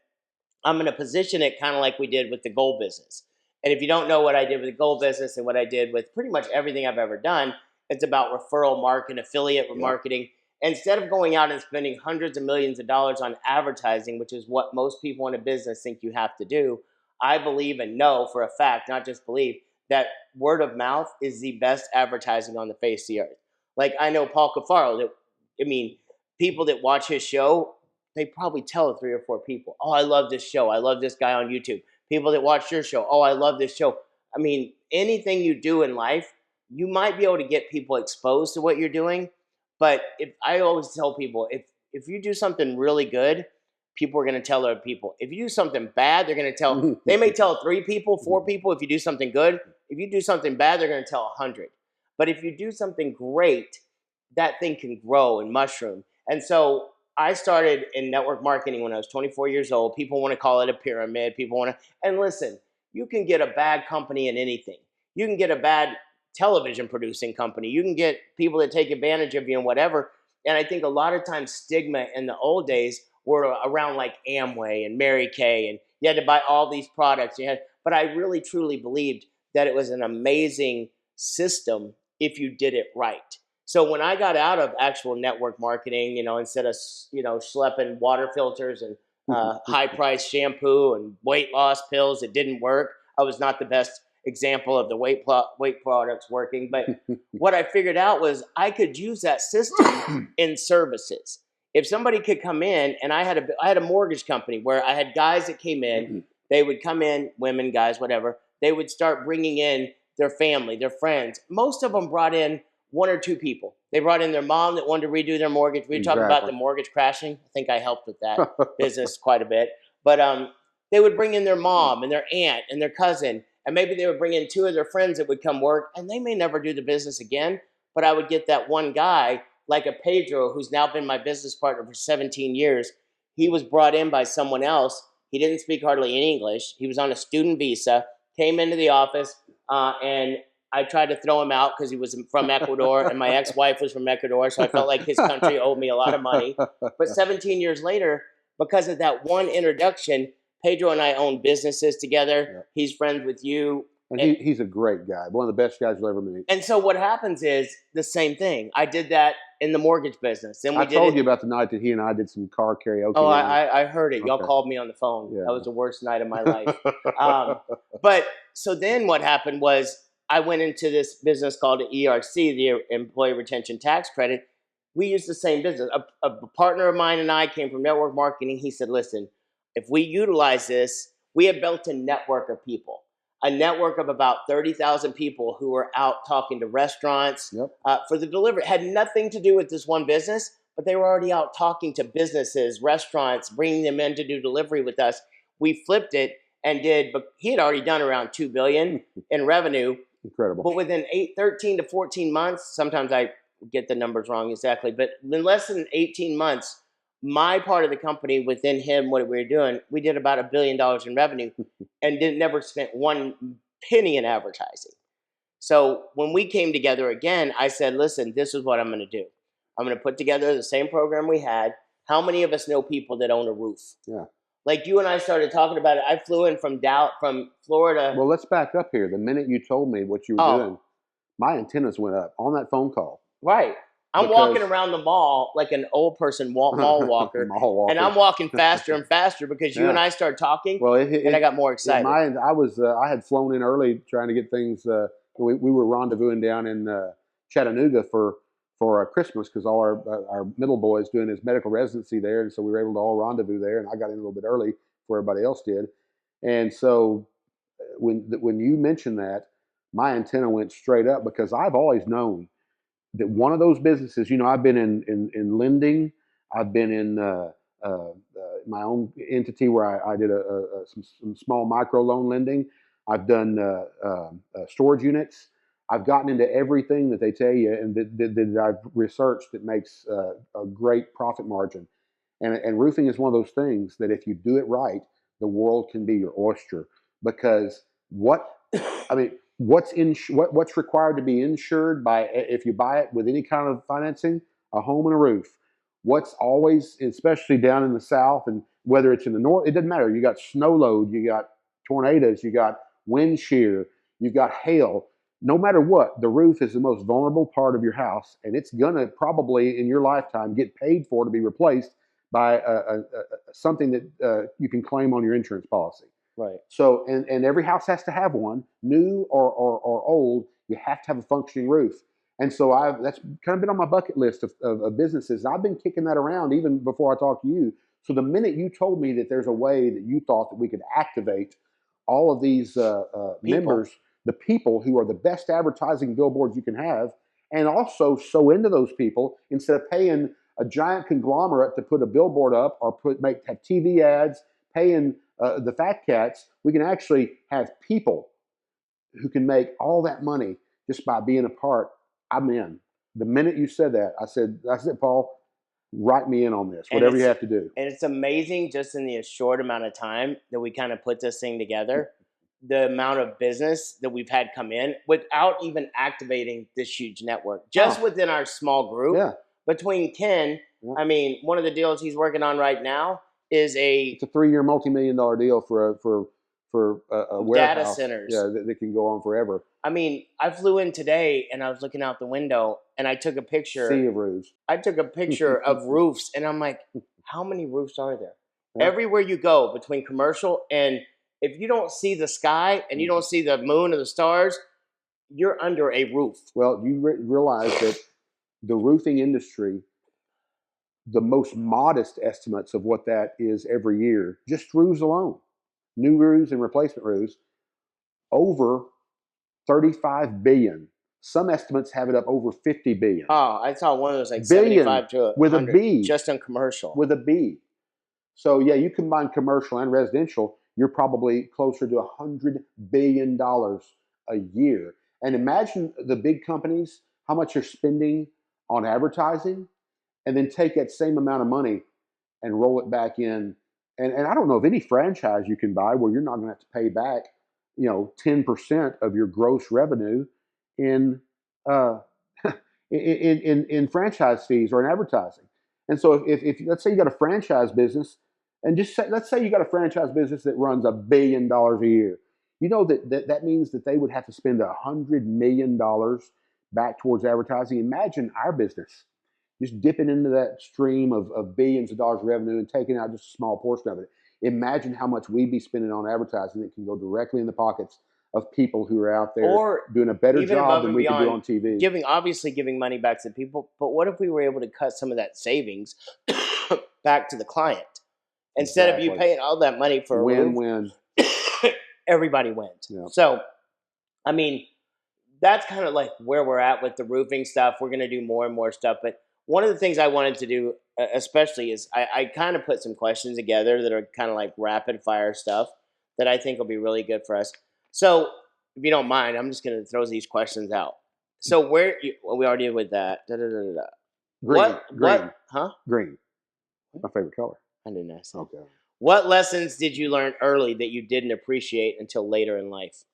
S1: I'm going to position it kind of like we did with the gold business. And if you don't know what I did with the gold business and what I did with pretty much everything I've ever done, it's about referral marketing, affiliate marketing. Instead of going out and spending hundreds of millions of dollars on advertising, which is what most people in a business think you have to do, I believe and know for a fact, not just believe, that word of mouth is the best advertising on the face of the earth. Like I know Paul Cafaro, people that watch his show, they probably tell 3 or 4 people, oh, I love this show. I love this guy on YouTube. People that watch your show, oh, I love this show. I mean, anything you do in life, you might be able to get people exposed to what you're doing. But I always tell people, if you do something really good, people are going to tell other people. If you do something bad, they're going to tell, they may tell 3 people, 4 people if you do something good. If you do something bad, they're going to tell 100. But if you do something great, that thing can grow and mushroom. And so I started in network marketing when I was 24 years old. People want to call it a pyramid. And listen, you can get a bad company in anything. You can get a bad television producing company. You can get people that take advantage of you and whatever. And I think a lot of times stigma in the old days were around like Amway and Mary Kay, and you had to buy all these products. But I really truly believed that it was an amazing system if you did it right. So when I got out of actual network marketing, instead of, schlepping water filters and high-priced shampoo and weight loss pills that didn't work, I was not the best example of the weight products working. But what I figured out was I could use that system in services. If somebody could come in, and I had a mortgage company where I had guys that came in, they would come in, women, guys, whatever. They would start bringing in their family, their friends. Most of them brought in 1 or 2 people. They brought in their mom that wanted to redo their mortgage. We were talking about the mortgage crashing. I think I helped with that business quite a bit. But they would bring in their mom and their aunt and their cousin, and maybe they would bring in 2 of their friends that would come work, and they may never do the business again, but I would get that one guy, like a Pedro, who's now been my business partner for 17 years. He was brought in by someone else. He didn't speak hardly any English. He was on a student visa, came into the office, and I tried to throw him out because he was from Ecuador, and my ex-wife was from Ecuador, so I felt like his country owed me a lot of money. But 17 years later, because of that one introduction, Pedro and I own businesses together. He's friends with you.
S2: And he's a great guy, one of the best guys you'll ever meet.
S1: And so what happens is the same thing. I did that in the mortgage business. And
S2: I told you about the night that he and I did some car karaoke.
S1: Oh, I heard it. Y'all
S2: Okay.
S1: called me on the phone.
S2: Yeah.
S1: That was the worst night of my life. But so then what happened was I went into this business called the ERC, the Employee Retention Tax Credit. We used the same business. A partner of mine and I came from network marketing. He said, listen, if we utilize this, we have built a network of people, a network of about 30,000 people who are out talking to restaurants for the delivery. It had nothing to do with this one business, but they were already out talking to businesses, restaurants, bringing them in to do delivery with us. We flipped it and but he had already done around $2 billion in revenue.
S2: Incredible.
S1: But within 13 to 14 months, sometimes I get the numbers wrong exactly, but in less than 18 months, my part of the company within him, what we were doing, we did about $1 billion in revenue and never spent one penny in advertising. So when we came together again, I said, listen, this is what I'm going to do. I'm going to put together the same program we had. How many of us know people that own a roof?
S2: Yeah.
S1: Like you and I started talking about it. I flew in from Florida.
S2: Well, let's back up here. The minute you told me what you were doing, my antennas went up on that phone call.
S1: Right. I'm walking around the mall like an old person mall walker. And I'm walking faster and faster because you and I started talking.
S2: Well,
S1: and I got more excited.
S2: I had flown in early trying to get things. We were rendezvousing down in Chattanooga for Christmas because all our middle boy is doing his medical residency there, and so we were able to all rendezvous there. And I got in a little bit early before everybody else did. And so when you mentioned that, my antenna went straight up because I've always known that one of those businesses, I've been in lending, I've been in my own entity where I did some small micro loan lending. I've done storage units. I've gotten into everything that they tell you and that I've researched that makes a great profit margin. And roofing is one of those things that if you do it right, the world can be your oyster. Because what's required to be insured if you buy it with any kind of financing, a home and a roof. What's always, especially down in the South, and whether it's in the North, it doesn't matter. You got snow load, you got tornadoes, you got wind shear, you've got hail. No matter what, the roof is the most vulnerable part of your house, and it's gonna probably in your lifetime get paid for to be replaced by something that you can claim on your insurance policy.
S1: Right.
S2: So, and every house has to have one, new or old. You have to have a functioning roof. And so that's kind of been on my bucket list of businesses. I've been kicking that around even before I talked to you. So the minute you told me that there's a way that you thought that we could activate all of these members, the people who are the best advertising billboards you can have, and also sow into those people instead of paying a giant conglomerate to put a billboard up or have TV ads, paying the fat cats, we can actually have people who can make all that money just by being a part. I'm in. The minute you said that, I said, Paul, write me in on this, whatever you have to do.
S1: And it's amazing just in the short amount of time that we kind of put this thing together, the amount of business that we've had come in without even activating this huge network. Just within our small group, between Ken, I mean, one of the deals he's working on right now is it's
S2: a 3-year multi-million-dollar deal for a warehouse.
S1: Data centers.
S2: Yeah, that can go on forever.
S1: I mean, I flew in today and I was looking out the window and I took a picture.
S2: Sea of roofs.
S1: I took a picture of roofs and I'm like, how many roofs are there? Yeah. Everywhere you go between commercial and if you don't see the sky and you don't see the moon or the stars, you're under a roof.
S2: Well, you realize that the roofing industry, the most modest estimates of what that is every year, just roofs alone, new roofs and replacement roofs, over 35 billion. Some estimates have it up over 50 billion.
S1: Oh, I saw one of those like billion, 75 to 100,
S2: with a B.
S1: Just on commercial.
S2: With a B. So yeah, you combine commercial and residential, you're probably closer to $100 billion a year. And imagine the big companies, how much they're spending on advertising, and then take that same amount of money and roll it back in. And I don't know of any franchise you can buy where you're not going to have to pay back, 10% of your gross revenue in franchise fees or in advertising. And so if let's say you got a franchise business, and let's say you got a franchise business that runs $1 billion a year, You know that means that they would have to spend $100 million back towards advertising. Imagine our business just dipping into that stream of billions of dollars of revenue and taking out just a small portion of it. Imagine how much we'd be spending on advertising that can go directly in the pockets of people who are out there
S1: Or
S2: doing a better
S1: even
S2: job
S1: above
S2: than
S1: and
S2: we could do
S1: beyond
S2: on TV.
S1: giving money back to people. But what if we were able to cut some of that savings back to the client instead of you
S2: Exactly.
S1: paying all that money for a roof?
S2: Win-win.
S1: Everybody wins.
S2: Yeah.
S1: So, I mean, that's kind of like where we're at with the roofing stuff. We're going to do more and more stuff. But one of the things I wanted to do, especially, is I kind of put some questions together that are kind of like rapid fire stuff that I think will be really good for us. So, if you don't mind, I'm just going to throw these questions out. So, we already did with that. Da, da, da, da, da.
S2: Green.
S1: What? Huh?
S2: Green. My favorite color.
S1: I didn't ask that.
S2: Okay.
S1: What lessons did you learn early that you didn't appreciate until later in life?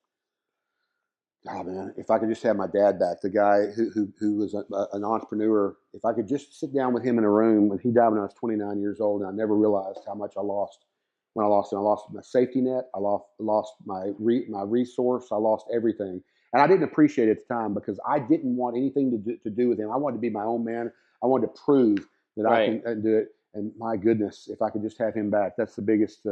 S2: Oh man, if I could just have my dad back, the guy who was an entrepreneur. If I could just sit down with him in a room when he died when I was 29 years old, and I never realized how much I lost when I lost him. I lost my safety net. I lost my resource. I lost everything, and I didn't appreciate it at the time because I didn't want anything to do with him. I wanted to be my own man. I wanted to prove that I can do it. And my goodness, if I could just have him back, that's the biggest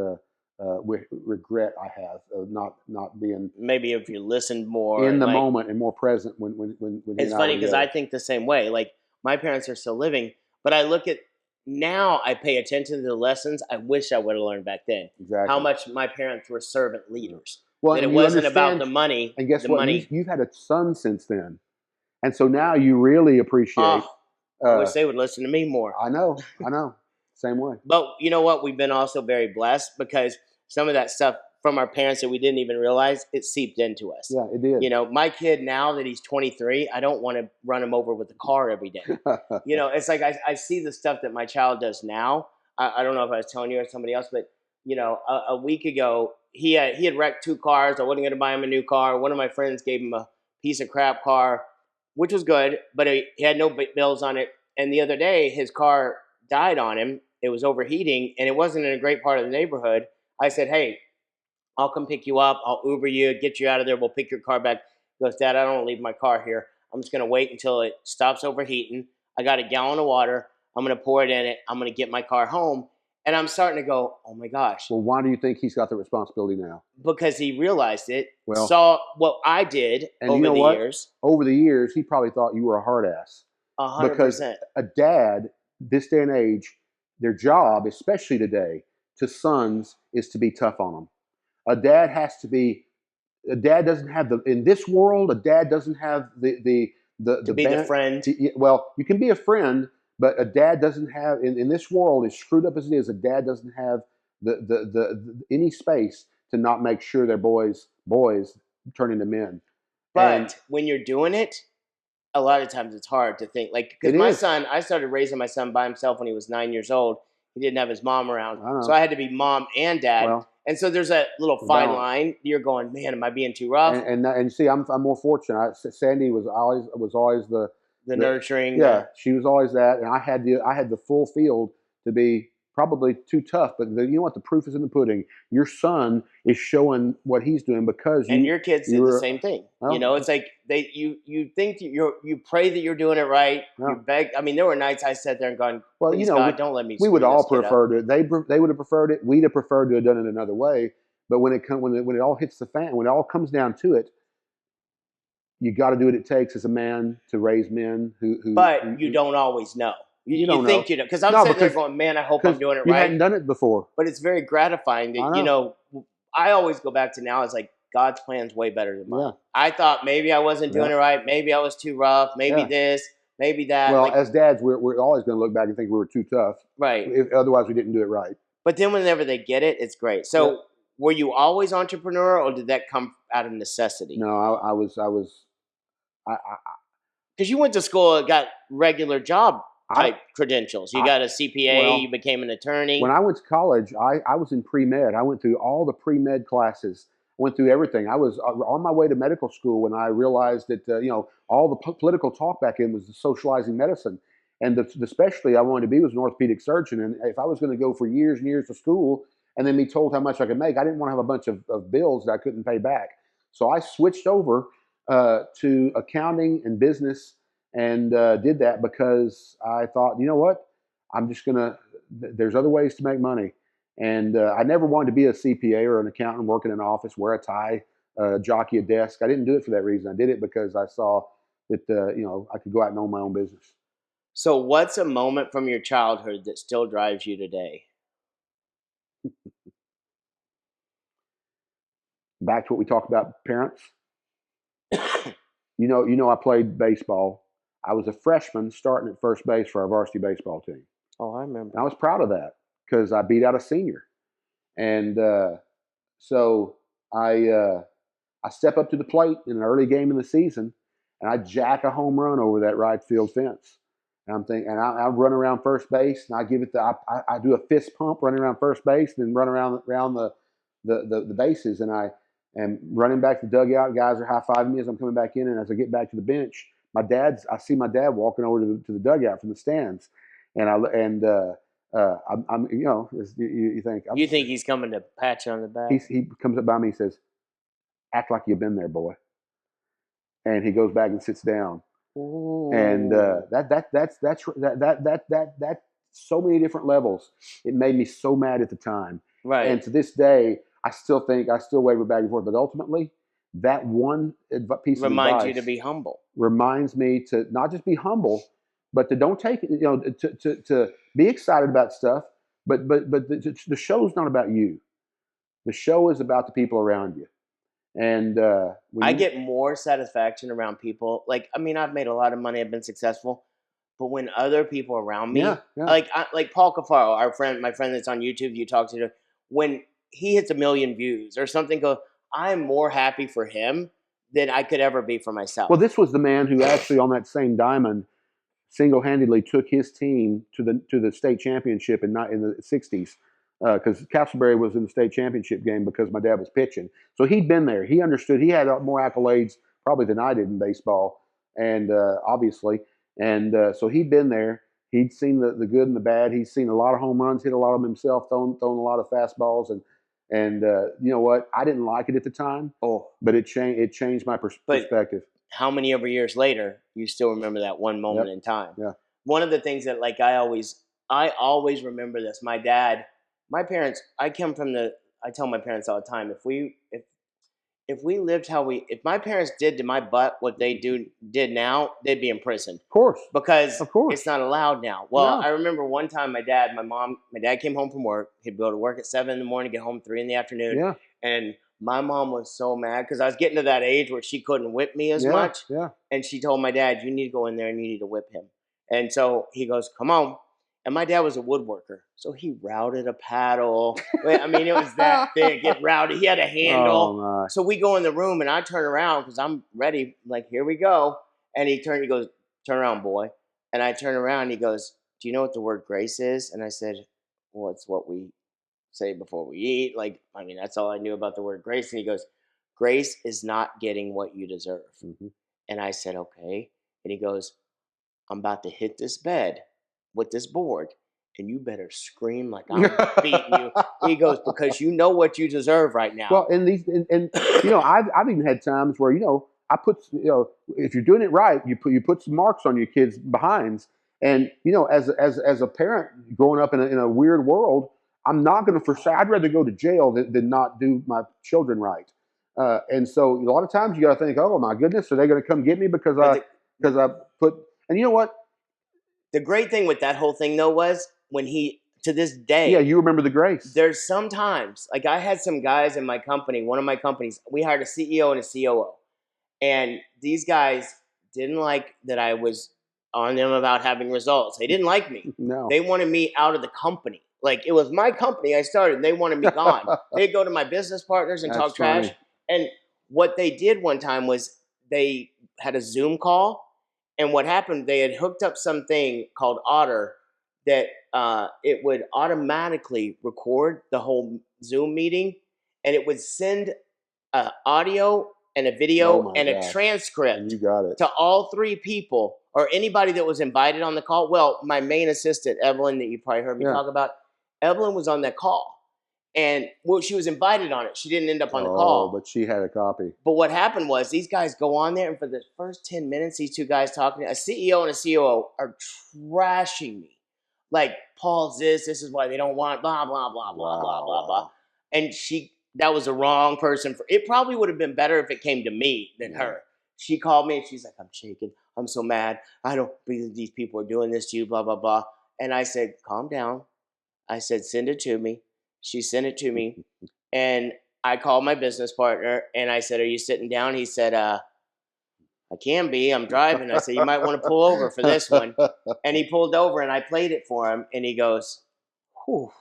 S2: regret I have of not being
S1: maybe if you listened more
S2: in the moment and more present when
S1: it's funny because I think the same way. Like my parents are still living, but I look at now I pay attention to the lessons I wish I would have learned back then.
S2: Exactly.
S1: How much my parents were servant leaders.
S2: Well,
S1: that it wasn't about the money.
S2: And guess what?
S1: Money.
S2: You've had a son since then, and so now you really appreciate.
S1: I wish they would listen to me more.
S2: I know. Same way.
S1: But you know what? We've been also very blessed because some of that stuff from our parents that we didn't even realize, it seeped into us.
S2: Yeah, it did.
S1: You know, my kid now that he's 23, I don't want to run him over with a car every day. You know, it's like I see the stuff that my child does now. I don't know if I was telling you or somebody else, but, you know, a week ago, he had wrecked 2 cars. I wasn't going to buy him a new car. One of my friends gave him a piece of crap car, which was good, but he had no bills on it. And the other day, his car died on him. It was overheating, and it wasn't in a great part of the neighborhood. I said, hey, I'll come pick you up. I'll Uber you, get you out of there. We'll pick your car back. He goes, Dad, I don't want to leave my car here. I'm just going to wait until it stops overheating. I got a gallon of water. I'm going to pour it in it. I'm going to get my car home. And I'm starting to go, oh, my gosh.
S2: Well, why do you think he's got the responsibility now?
S1: Because he realized it, saw what I did over the years.
S2: Over the years, he probably thought you were a hard ass.
S1: 100%.
S2: Because a dad, this day and age, their job, especially today, to sons is to be tough on them. A dad doesn't have in this world, a dad doesn't have the
S1: friend.
S2: Well, you can be a friend, but a dad doesn't have, in this world, as screwed up as it is, a dad doesn't have any space to not make sure their boys turn into men.
S1: But when you're doing it, a lot of times it's hard to think. Like, because my son, I started raising my son by himself when he was 9 years old. He didn't have his mom around. So I had to be mom and dad.
S2: Well,
S1: and so there's a little fine line. You're going, man, am I being too rough?
S2: And see, I'm more fortunate. Sandy was always the
S1: nurturing.
S2: Yeah, she was always that, and I had the full field to be probably too tough. But you know what? The proof is in the pudding. Your son is showing what he's doing because
S1: your kids did the same thing. Well, you know, it's like you think you pray that you're doing it right. Yeah. You beg. I mean, there were nights I sat there and gone, well, you know, God, don't let me.
S2: We would all prefer to. They would have preferred it. We'd have preferred to have done it another way. But when it all hits the fan, when it all comes down to it, you got to do what it takes as a man to raise men who
S1: you don't always know. You don't think you know. Because I'm sitting there going, man, I hope I'm doing it right.
S2: You hadn't done it before.
S1: But it's very gratifying that, you know, I always go back to now, it's like God's plan's way better than mine. Yeah. I thought maybe I wasn't doing it right. Maybe I was too rough. Maybe this, maybe that.
S2: Well, as dads, we're always going to look back and think we were too tough.
S1: Right.
S2: Otherwise, we didn't do it right.
S1: But then whenever they get it, it's great. So were you always entrepreneur or did that come out of necessity?
S2: No, I was.
S1: Because you went to school and got regular job type credentials. You got a CPA, you became an attorney.
S2: When I went to college, I was in pre-med. I went through all the pre-med classes. I went through everything. I was on my way to medical school when I realized that, you know, all the political talk back then was the socializing medicine. And the specialty I wanted to be was an orthopedic surgeon. And if I was going to go for years and years to school and then be told how much I could make. I didn't want to have a bunch of bills that I couldn't pay back. So I switched over to accounting and business, and did that because I thought, you know what, I'm just gonna. There's other ways to make money, and I never wanted to be a CPA or an accountant, work in an office, wear a tie, jockey a desk. I didn't do it for that reason. I did it because I saw that I could go out and own my own business.
S1: So, what's a moment from your childhood that still drives you today?
S2: Back to what we talked about, parents. I played baseball. I was a freshman starting at first base for our varsity baseball team.
S1: Oh, I remember.
S2: And I was proud of that because I beat out a senior. And so I step up to the plate in an early game in the season, and I jack a home run over that right field fence. And I'm thinking, and I run around first base, and I give it I do a fist pump running around first base, and then run around the bases, and I am running back to the dugout. Guys are high fiving me as I'm coming back in, and as I get back to the bench, I see my dad walking over to the dugout from the stands, and I'm you think
S1: You think he's coming to pat you on the back?
S2: he comes up by me and says, "Act like you've been there, boy," and he goes back and sits down.
S1: Ooh.
S2: And that's so many different levels. It made me so mad at the time,
S1: right.
S2: And to this day, I still waver back and forth. But ultimately, that one piece of advice
S1: reminds you to be humble.
S2: Reminds me to not just be humble, but to don't take it. To be excited about stuff. But the show's not about you. The show is about the people around you. And
S1: I get more satisfaction around people. Like, I mean, I've made a lot of money. I've been successful. But when other people around me, like Paul Cafaro, my friend that's on YouTube, you talk to, when he hits 1 million views or something, I'm more happy for him than I could ever be for myself.
S2: Well, this was the man who actually on that same diamond single-handedly took his team to the state championship in the 60s. Because Castleberry was in the state championship game because my dad was pitching. So he'd been there. He understood. He had more accolades probably than I did in baseball, and obviously. And so he'd been there. He'd seen the good and the bad. He's seen a lot of home runs, hit a lot of them himself, thrown a lot of fastballs. And you know what? I didn't like it at the time.
S1: Oh,
S2: but it changed my perspective.
S1: How many years later you still remember that one moment in time?
S2: Yeah.
S1: One of the things that I always remember this. My parents, I tell my parents all the time, if we lived if my parents did to my butt what they did now, they'd be in prison.
S2: Of course.
S1: Because
S2: of course.
S1: It's not allowed now. Well, I remember one time my dad came home from work. He'd go to work at 7 in the morning, get home 3 in the afternoon.
S2: Yeah.
S1: And my mom was so mad because I was getting to that age where she couldn't whip me as much.
S2: Yeah.
S1: And she told my dad, you need to go in there and you need to whip him. And so he goes, come on. And my dad was a woodworker, so he routed a paddle. I mean, it was that thick. It routed. He had a handle.
S2: Oh,
S1: so we go in the room, and I turn around because I'm ready. Like, here we go. And he goes, turn around, boy. And I turn around, and he goes, do you know what the word grace is? And I said, well, it's what we say before we eat. That's all I knew about the word grace. And he goes, grace is not getting what you deserve.
S2: Mm-hmm.
S1: And I said, okay. And he goes, I'm about to hit this bed with this board, and you better scream like I'm beating you. He goes, because you know what you deserve right now.
S2: Well, I've even had times where I put if you're doing it right, you put some marks on your kids' behinds, and as a parent growing up in a weird world, I'm not going to I'd rather go to jail than not do my children right. And so a lot of times you got to think, oh my goodness, are they going to come get me because I put? And you know what?
S1: The great thing with that whole thing, though, was when to this day.
S2: Yeah, you remember the grace.
S1: There's sometimes, I had some guys in my company, one of my companies, we hired a CEO and a COO. And these guys didn't like that I was on them about having results. They didn't like me.
S2: No.
S1: They wanted me out of the company. It was my company I started, and they wanted me gone. They'd go to my business partners and talk trash. And what they did one time was they had a Zoom call. And what happened, they had hooked up something called Otter that it would automatically record the whole Zoom meeting, and it would send an audio and a video and a transcript to all 3 people or anybody that was invited on the call. Well, my main assistant, Evelyn, that you probably heard me talk about, Evelyn was on that call. And well, she was invited on it. She didn't end up on the
S2: Oh,
S1: call.
S2: but she had a copy.
S1: But what happened was these guys go on there, and for the first 10 minutes, these two guys talking, a CEO and a COO are trashing me. Like, Paul's this is why they don't want, blah, blah, blah, blah, blah, blah, blah. And that was the wrong person. It probably would have been better if it came to me than her. She called me, and she's like, I'm shaking. I'm so mad. I don't believe these people are doing this to you, blah, blah, blah. And I said, calm down. I said, send it to me. She sent it to me. And I called my business partner and I said, are you sitting down? He said, I can be. I'm driving. I said, you might want to pull over for this one. And he pulled over and I played it for him. And he goes, whew.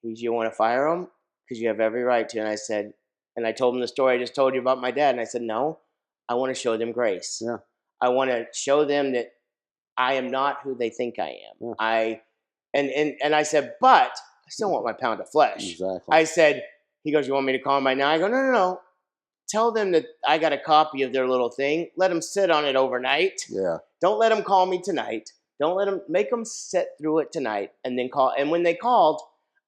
S1: You want to fire him? Because you have every right to. And I said, and I told him the story I just told you about my dad. And I said, no, I want to show them grace.
S2: Yeah.
S1: I want to show them that I am not who they think I am. Yeah. And I said, but I still want my pound of flesh.
S2: Exactly.
S1: I said, he goes, you want me to call him right now? I go, no. Tell them that I got a copy of their little thing. Let them sit on it overnight.
S2: Yeah.
S1: Don't let them call me tonight. Don't let them, make them sit through it tonight and then call. And when they called,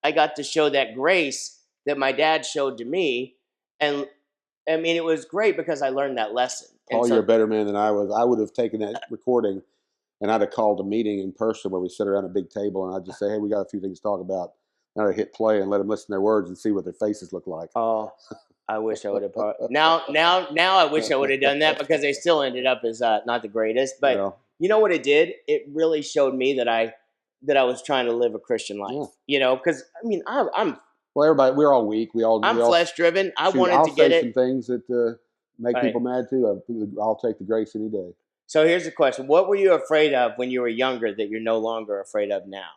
S1: I got to show that grace that my dad showed to me. And I mean, it was great because I learned that lesson.
S2: Paul, you're a better man than I was. I would have taken that recording and I'd have called a meeting in person where we sit around a big table and I'd just say, hey, we got a few things to talk about. And I'd hit play and let them listen to their words and see what their faces look like.
S1: Oh, I wish I would have. Now I wish I would have done that because they still ended up as not the greatest. But you know what it did? It really showed me that I was trying to live a Christian life. Yeah. You know, because I mean, I'm.
S2: Well, everybody, we're all weak. I'm
S1: flesh driven. I wanted to get it.
S2: I'll say some things that make people mad too. I'll take the grace any day.
S1: So here's the question: what were you afraid of when you were younger that you're no longer afraid of now?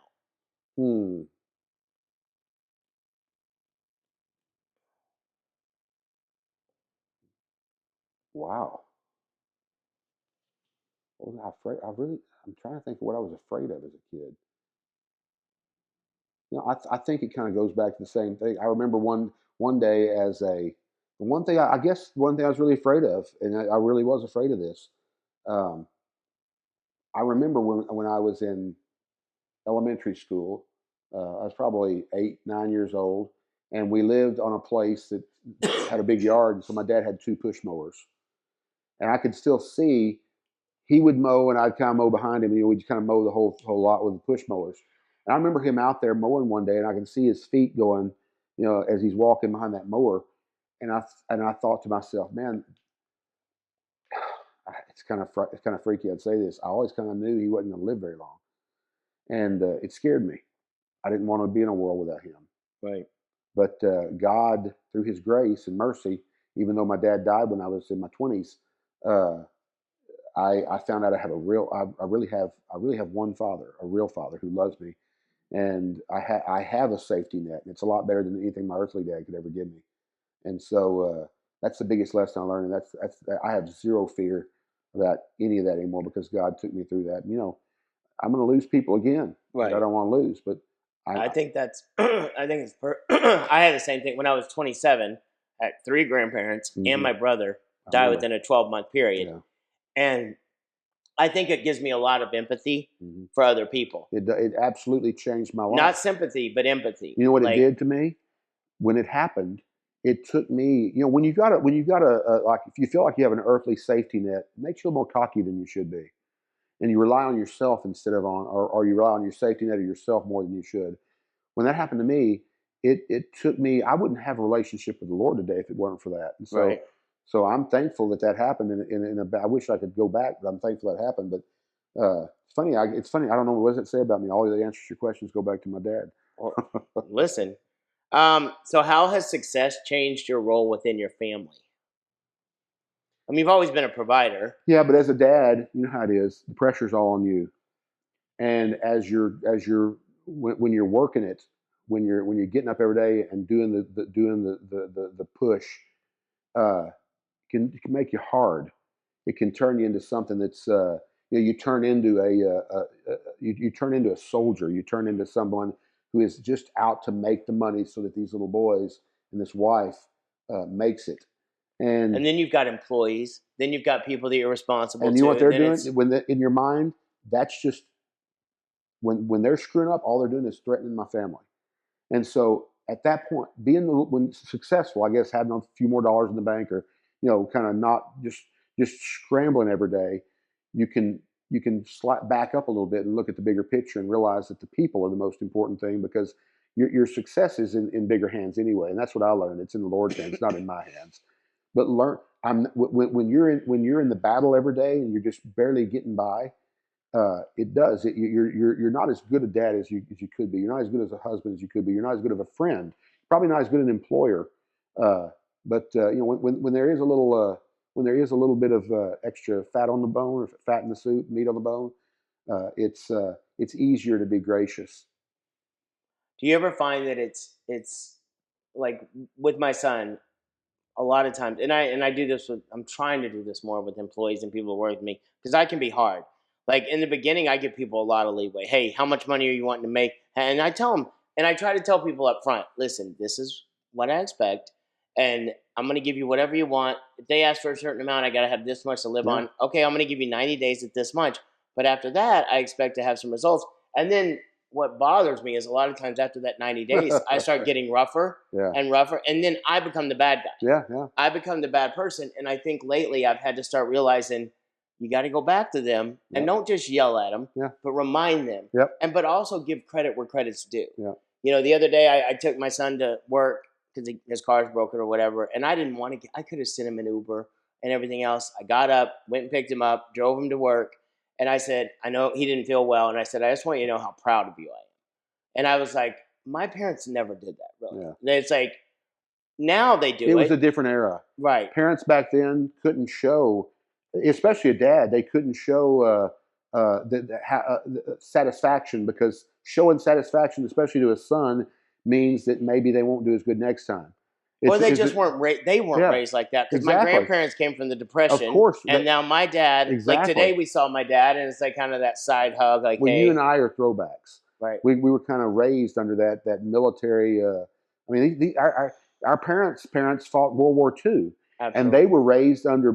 S2: Wow. What was I afraid? I'm trying to think of what I was afraid of as a kid. You know, I think it kind of goes back to the same thing. I remember one day one thing I was really afraid of, and I really was afraid of this. I remember when I was in elementary school, I was probably 8, 9 years old, and we lived on a place that had a big yard. So my dad had 2 push mowers, and I could still see he would mow, and I'd kind of mow behind him. And we'd kind of mow the whole lot with the push mowers. And I remember him out there mowing one day, and I can see his feet going, as he's walking behind that mower. And I thought to myself, man, it's kind of freaky. I'd say this. I always kind of knew he wasn't going to live very long, and it scared me. I didn't want to be in a world without him.
S1: Right.
S2: But God, through His grace and mercy, even though my dad died when I was in my 20s, I found out I really have one father, a real father who loves me, and I have a safety net, and it's a lot better than anything my earthly dad could ever give me. And so that's the biggest lesson I learned, and that's I have zero fear about any of that anymore because God took me through that. And, I'm going to lose people again.
S1: Right.
S2: I don't want to lose, but
S1: I think that's. I think it's. I had the same thing when I was 27. I had 3 grandparents and my brother died within a 12-month period.
S2: Yeah.
S1: And I think it gives me a lot of empathy for other people.
S2: It absolutely changed my life.
S1: Not sympathy, but empathy.
S2: You know what it did to me? When it happened, it took me, when you've got like, if you feel like you have an earthly safety net, it makes you a little more cocky than you should be. And you rely on yourself instead of or you rely on your safety net or yourself more than you should. When that happened to me, it took me, I wouldn't have a relationship with the Lord today if it weren't for that. And so, So I'm thankful that happened. I wish I could go back, but I'm thankful that happened. But it's funny. I don't know what does it say about me. All the answers to your questions go back to my dad.
S1: Well, listen. So how has success changed your role within your family? I mean, you've always been a provider.
S2: Yeah, but as a dad, you know how it is. The pressure's all on you. And when you're working it, when you're getting up every day and doing the push, can make you hard. It can turn you into something that's you turn into you turn into a soldier. You turn into someone who is just out to make the money so that these little boys and this wife makes it. And
S1: then you've got employees. Then you've got people that you're responsible to.
S2: And you know what they're doing? In your mind, that's just when they're screwing up, all they're doing is threatening my family. And so at that point, when successful, I guess, having a few more dollars in the bank, or kind of not just scrambling every day, you can slide back up a little bit and look at the bigger picture and realize that the people are the most important thing, because your success is in bigger hands anyway, and that's what I learned. It's in the Lord's hands, not in my hands. But when you're in the battle every day and you're just barely getting by, you're not as good a dad as you could be. You're not as good as a husband as you could be. You're not as good of a friend. Probably not as good an employer. But when there is a little bit of extra fat on the bone, or fat in the soup, meat on the bone, it's easier to be gracious.
S1: Do you ever find that it's like with my son? A lot of times, and I do this with, I'm trying to do this more with employees and people who work with me, because I can be hard. Like in the beginning, I give people a lot of leeway. Hey, how much money are you wanting to make? And I tell them, and I try to tell people up front, listen, this is what I expect, and I'm going to give you whatever you want. If they ask for a certain amount, I got to have this much to live on. Okay, I'm going to give you 90 days at this much. But after that, I expect to have some results. And then what bothers me is a lot of times after that 90 days, I start getting rougher and rougher, and then I become the bad guy. I become the bad person, and I think lately I've had to start realizing you got to go back to them and don't just yell at them, but remind them, but also give credit where credit's due. The other day I took my son to work because his car's broken or whatever, and I didn't want to. I could have sent him an Uber and everything else. I got up, went and picked him up, drove him to work. And I said, I know he didn't feel well. And I said, I just want you to know how proud of you I am. And I was like, my parents never did that, really. It's like, now they do it.
S2: It was a different era.
S1: Right.
S2: Parents back then couldn't show, especially a dad, they couldn't show satisfaction, because showing satisfaction, especially to a son, means that maybe they won't do as good next time.
S1: Or they just weren't raised like that, because my grandparents came from the Depression.
S2: Of course.
S1: And now my dad, like today we saw my dad, and it's like kind of that side hug, like,
S2: well,
S1: hey.
S2: You and I are throwbacks.
S1: Right.
S2: We were kind of raised under that military. Our parents fought World War II. Absolutely. And they were raised under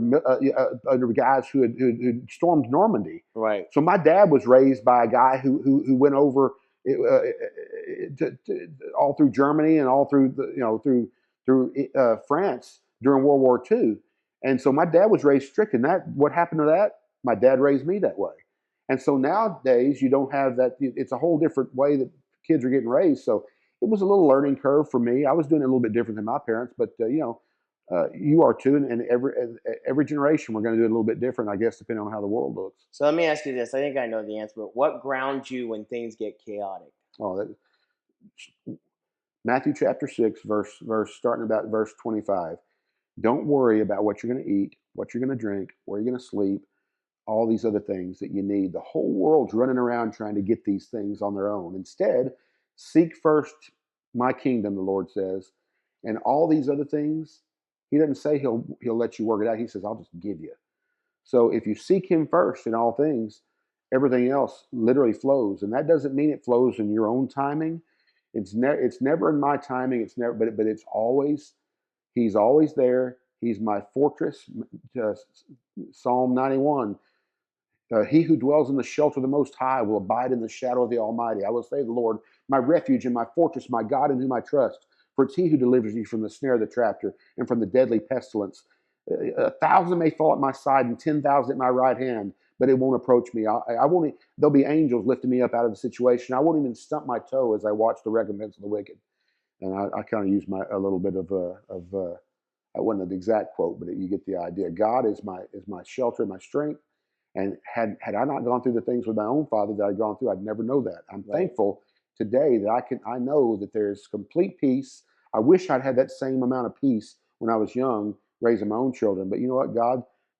S2: guys who had stormed Normandy.
S1: Right.
S2: So my dad was raised by a guy who went over all through Germany and all through through France during World War II. And so my dad was raised strict. And what happened to that? My dad raised me that way. And so nowadays you don't have that. It's a whole different way that kids are getting raised. So it was a little learning curve for me. I was doing it a little bit different than my parents, but you are too. And every generation, we're going to do it a little bit different, I guess, depending on how the world looks.
S1: So let me ask you this. I think I know the answer, but what grounds you when things get chaotic?
S2: Matthew chapter 6, starting about verse 25. Don't worry about what you're going to eat, what you're going to drink, where you're going to sleep, all these other things that you need. The whole world's running around trying to get these things on their own. Instead, seek first my kingdom, the Lord says, and all these other things. He doesn't say he'll let you work it out. He says, I'll just give you. So if you seek him first in all things, everything else literally flows. And that doesn't mean it flows in your own timing. It's never in my timing. It's never, but it's always, he's always there. He's my fortress. Psalm 91. He who dwells in the shelter of the Most High will abide in the shadow of the Almighty. I will say, the Lord, my refuge and my fortress, my God in whom I trust. For it's he who delivers you from the snare of the trapper and from the deadly pestilence. 1,000 may fall at my side and 10,000 at my right hand, but it won't approach me. I won't. There'll be angels lifting me up out of the situation. I won't even stump my toe as I watch the recompense of the wicked. And I kind of use a little bit of I wasn't an exact quote, but you get the idea. God is my shelter, my strength. And had I not gone through the things with my own father that I'd gone through, I'd never know that. I'm thankful today that I know that there's complete peace. I wish I'd had that same amount of peace when I was young, raising my own children. But you know what?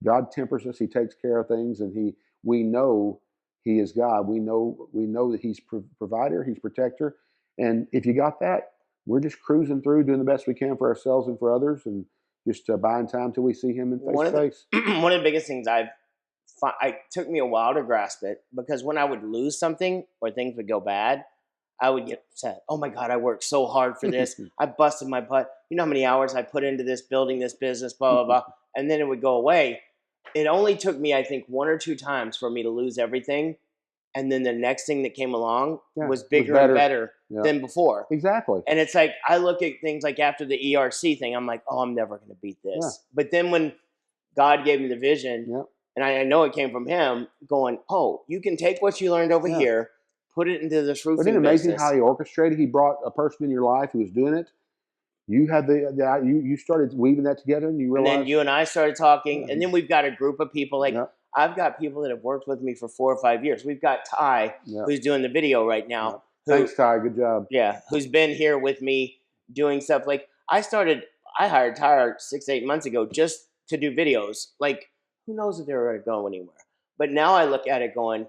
S2: God tempers us. He takes care of things, and we know he is God. We know that he's provider, he's protector. And if you got that, we're just cruising through, doing the best we can for ourselves and for others, and just buying time till we see him in face to face.
S1: One of the biggest things it took me a while to grasp it, because when I would lose something or things would go bad, I would get upset. Oh my God, I worked so hard for this. I busted my butt. You know how many hours I put into this, building this business, blah, blah, blah. And then it would go away. It only took me, I think, 1 or 2 times for me to lose everything and then the next thing that came along
S2: Yeah,
S1: was
S2: it was
S1: bigger
S2: better.
S1: and better
S2: Yeah.
S1: than before.
S2: Exactly.
S1: And it's like, I look at things like after the ERC thing, I'm like, oh, I'm never going to beat this.
S2: Yeah.
S1: But then when God gave me the vision,
S2: Yeah.
S1: and I know it came from him, going, oh, you can take what you learned over
S2: Yeah.
S1: here, put it into this roofing
S2: Isn't it amazing
S1: business.
S2: how he orchestrated? He brought a person in your life who was doing it. You had you started weaving that together, and you
S1: And
S2: realized.
S1: then you and I started talking,
S2: Yeah.
S1: and then we've got a group of people. Like,
S2: Yeah.
S1: I've got people that have worked with me for 4 or 5 years. We've got Ty,
S2: Yeah.
S1: who's doing the video right now.
S2: Yeah.
S1: Who,
S2: Thanks, Ty. Good job.
S1: yeah, who's been here with me doing stuff. Like, I hired Ty 6-8 months ago just to do videos. Like, who knows if they're going to go anywhere? But now I look at it going,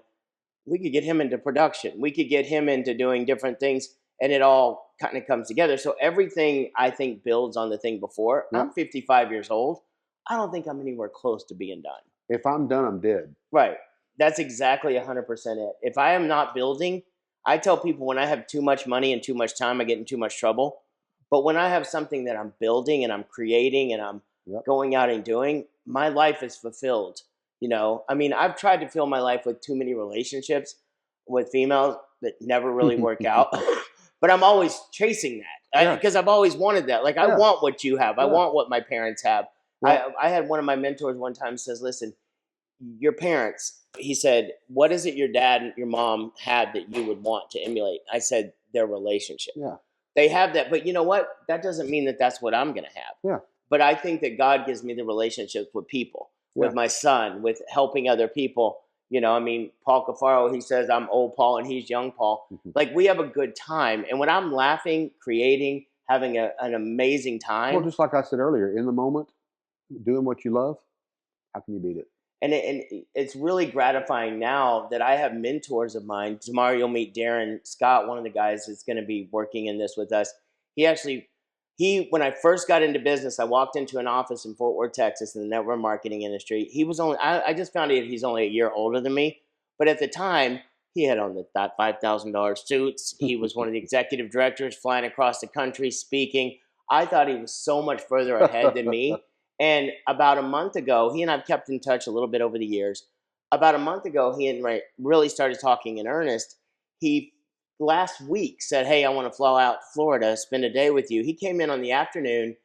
S1: we could get him into production. We could get him into doing different things, and it all kind of comes together. So everything, I think, builds on the thing before.
S2: Yep.
S1: I'm 55 years old. I don't think I'm anywhere close to being done.
S2: If I'm done, I'm dead.
S1: Right. That's exactly 100% it. If I am not building, I tell people when I have too much money and too much time, I get in too much trouble. But when I have something that I'm building and I'm creating and I'm
S2: Yep.
S1: going out and doing, my life is fulfilled. You know, I mean, I've tried to fill my life with too many relationships with females that never really work out. But I'm always chasing that
S2: Yeah.
S1: because I've always wanted that. Like, I
S2: Yeah.
S1: want what you have. I
S2: Yeah.
S1: want what my parents have.
S2: Yeah.
S1: I had one of my mentors one time says, listen, your parents, he said, what is it your dad and your mom had that you would want to emulate? I said, their relationship.
S2: Yeah.
S1: They have that. But you know what? That doesn't mean that that's what I'm going to have.
S2: Yeah.
S1: But I think that God gives me the relationships with people,
S2: Yeah.
S1: with my son, with helping other people. You know, I mean, Paul Cafaro, he says, I'm old Paul and he's young Paul.
S2: Mhm.
S1: Like, we have a good time. And when I'm laughing, creating, having an amazing time.
S2: Well, just like I said earlier, in the moment, doing what you love, how can you beat it?
S1: And it's really gratifying now that I have mentors of mine. Tomorrow you'll meet Darren Scott, one of the guys that's going to be working in this with us. When I first got into business, I walked into an office in Fort Worth, Texas, in the network marketing industry. He was I just found out he's only a year older than me. But at the time, he had on that $5,000 suits. He was one of the executive directors flying across the country, speaking. I thought he was so much further ahead than me. And about a month ago, he and I've kept in touch a little bit over the years. About a month ago, he and I really started talking in earnest. He last week said, hey, I want to fly out to Florida, spend a day with you. He came in on the afternoon.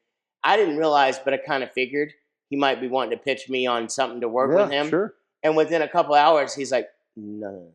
S1: I didn't realize, but I kind of figured he might be wanting to pitch me on something to work with him.
S2: Sure.
S1: And within a couple hours, he's like, no.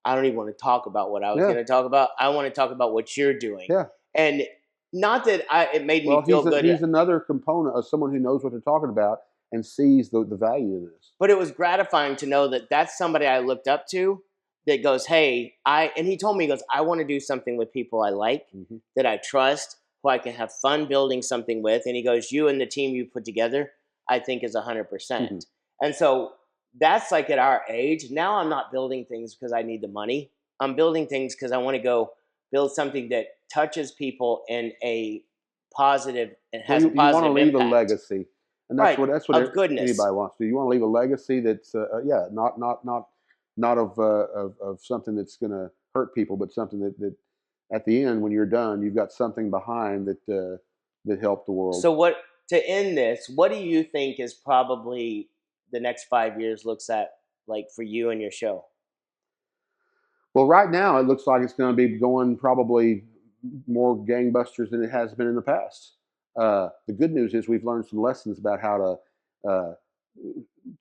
S1: I don't even want to talk about what I was going to talk about. I want to talk about what you're doing.
S2: Yeah.
S1: And not that it made me feel good.
S2: He's another component of someone who knows what they're talking about and sees the value in this.
S1: But it was gratifying to know that that's somebody I looked up to that goes, hey, and he told me, he goes, I want to do something with people I like, that I trust, who I can have fun building something with. And he goes, you and the team you put together, I think is 100%. And so that's like at our age. Now I'm not building things because I need the money. I'm building things because I want to go build something that touches people in a positive and has a positive impact.
S2: You want to leave a legacy, and that's what
S1: goodness.
S2: Anybody wants to do. You want to leave a legacy that's not of something that's going to hurt people, but something that at the end, when you're done, you've got something behind that helped the world.
S1: So to end this, what do you think is probably the next 5 years looks at like for you and your show?
S2: Well, right now it looks like it's going to be going probably more gangbusters than it has been in the past. The good news is we've learned some lessons about how to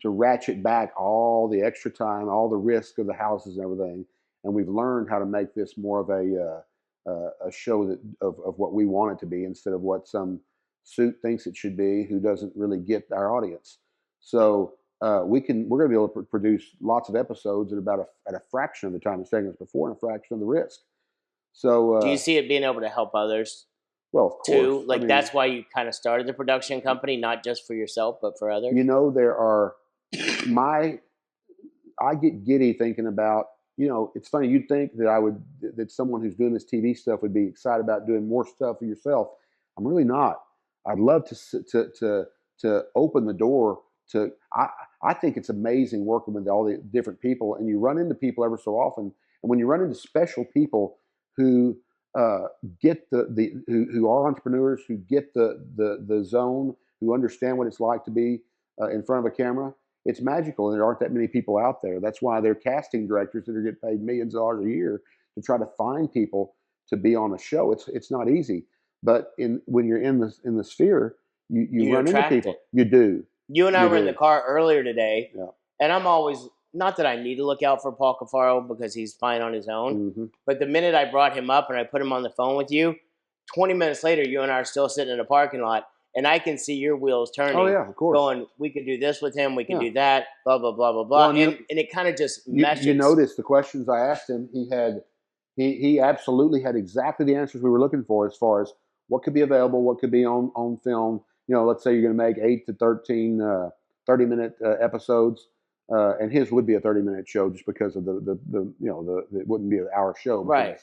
S2: ratchet back all the extra time, all the risk of the houses and everything, and we've learned how to make this more of a show of what we want it to be instead of what some suit thinks it should be, who doesn't really get our audience. So we're going to be able to produce lots of episodes at a fraction of the time it's taken us before and a fraction of the risk. So
S1: do you see it being able to help others?
S2: Well, of course.
S1: Too? Like, that's why you kind of started the production company, not just for yourself, but for others?
S2: You know, I get giddy thinking about, it's funny, you'd think that someone who's doing this TV stuff would be excited about doing more stuff for yourself. I'm really not. I'd love to open the door to, I think it's amazing working with all the different people, and you run into people ever so often. And when you run into special people who get who are entrepreneurs, who get the zone, who understand what it's like to be in front of a camera, it's magical, and there aren't that many people out there. That's why they're casting directors that are getting paid millions of dollars a year to try to find people to be on a show. It's not easy, but when you're in the sphere, you
S1: You
S2: run into
S1: attract
S2: people.
S1: it.
S2: You do.
S1: You and I
S2: You
S1: were in the
S2: do.
S1: car earlier today,
S2: Yeah.
S1: and I'm always, not that I need to look out for Paul Cafaro because he's fine on his own,
S2: Hmm.
S1: but the minute I brought him up and I put him on the phone with you, 20 minutes later, you and I are still sitting in a parking lot, and I can see your wheels turning,
S2: Oh yeah, of course.
S1: going, we could do this with him, we could
S2: Yeah.
S1: do that, blah, blah, blah, blah,
S2: Well,
S1: blah. And it kind of just
S2: you
S1: meshes.
S2: notice the questions I asked him. He absolutely had exactly the answers we were looking for as far as what could be available, what could be on film. Let's say you're going to make 8 to 13 30-minute episodes, and his would be a 30-minute show just because of the it wouldn't be an hour show.
S1: Right.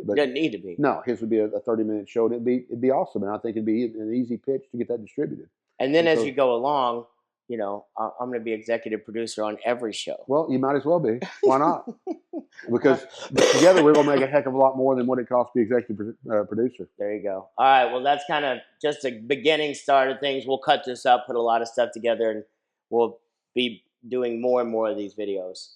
S2: But
S1: Doesn't need to be.
S2: no, his would be a 30-minute show, and it'd be awesome, and I think it'd be an easy pitch to get that distributed.
S1: And then
S2: And
S1: as
S2: so,
S1: you go along, I'm going to be executive producer on every show.
S2: well, you might as well be. Why not? Because together we're going to make a heck of a lot more than what it costs to be executive producer.
S1: There you go. All right. Well, that's kind of just a beginning start of things. We'll cut this up, put a lot of stuff together, and we'll be doing more and more of these videos.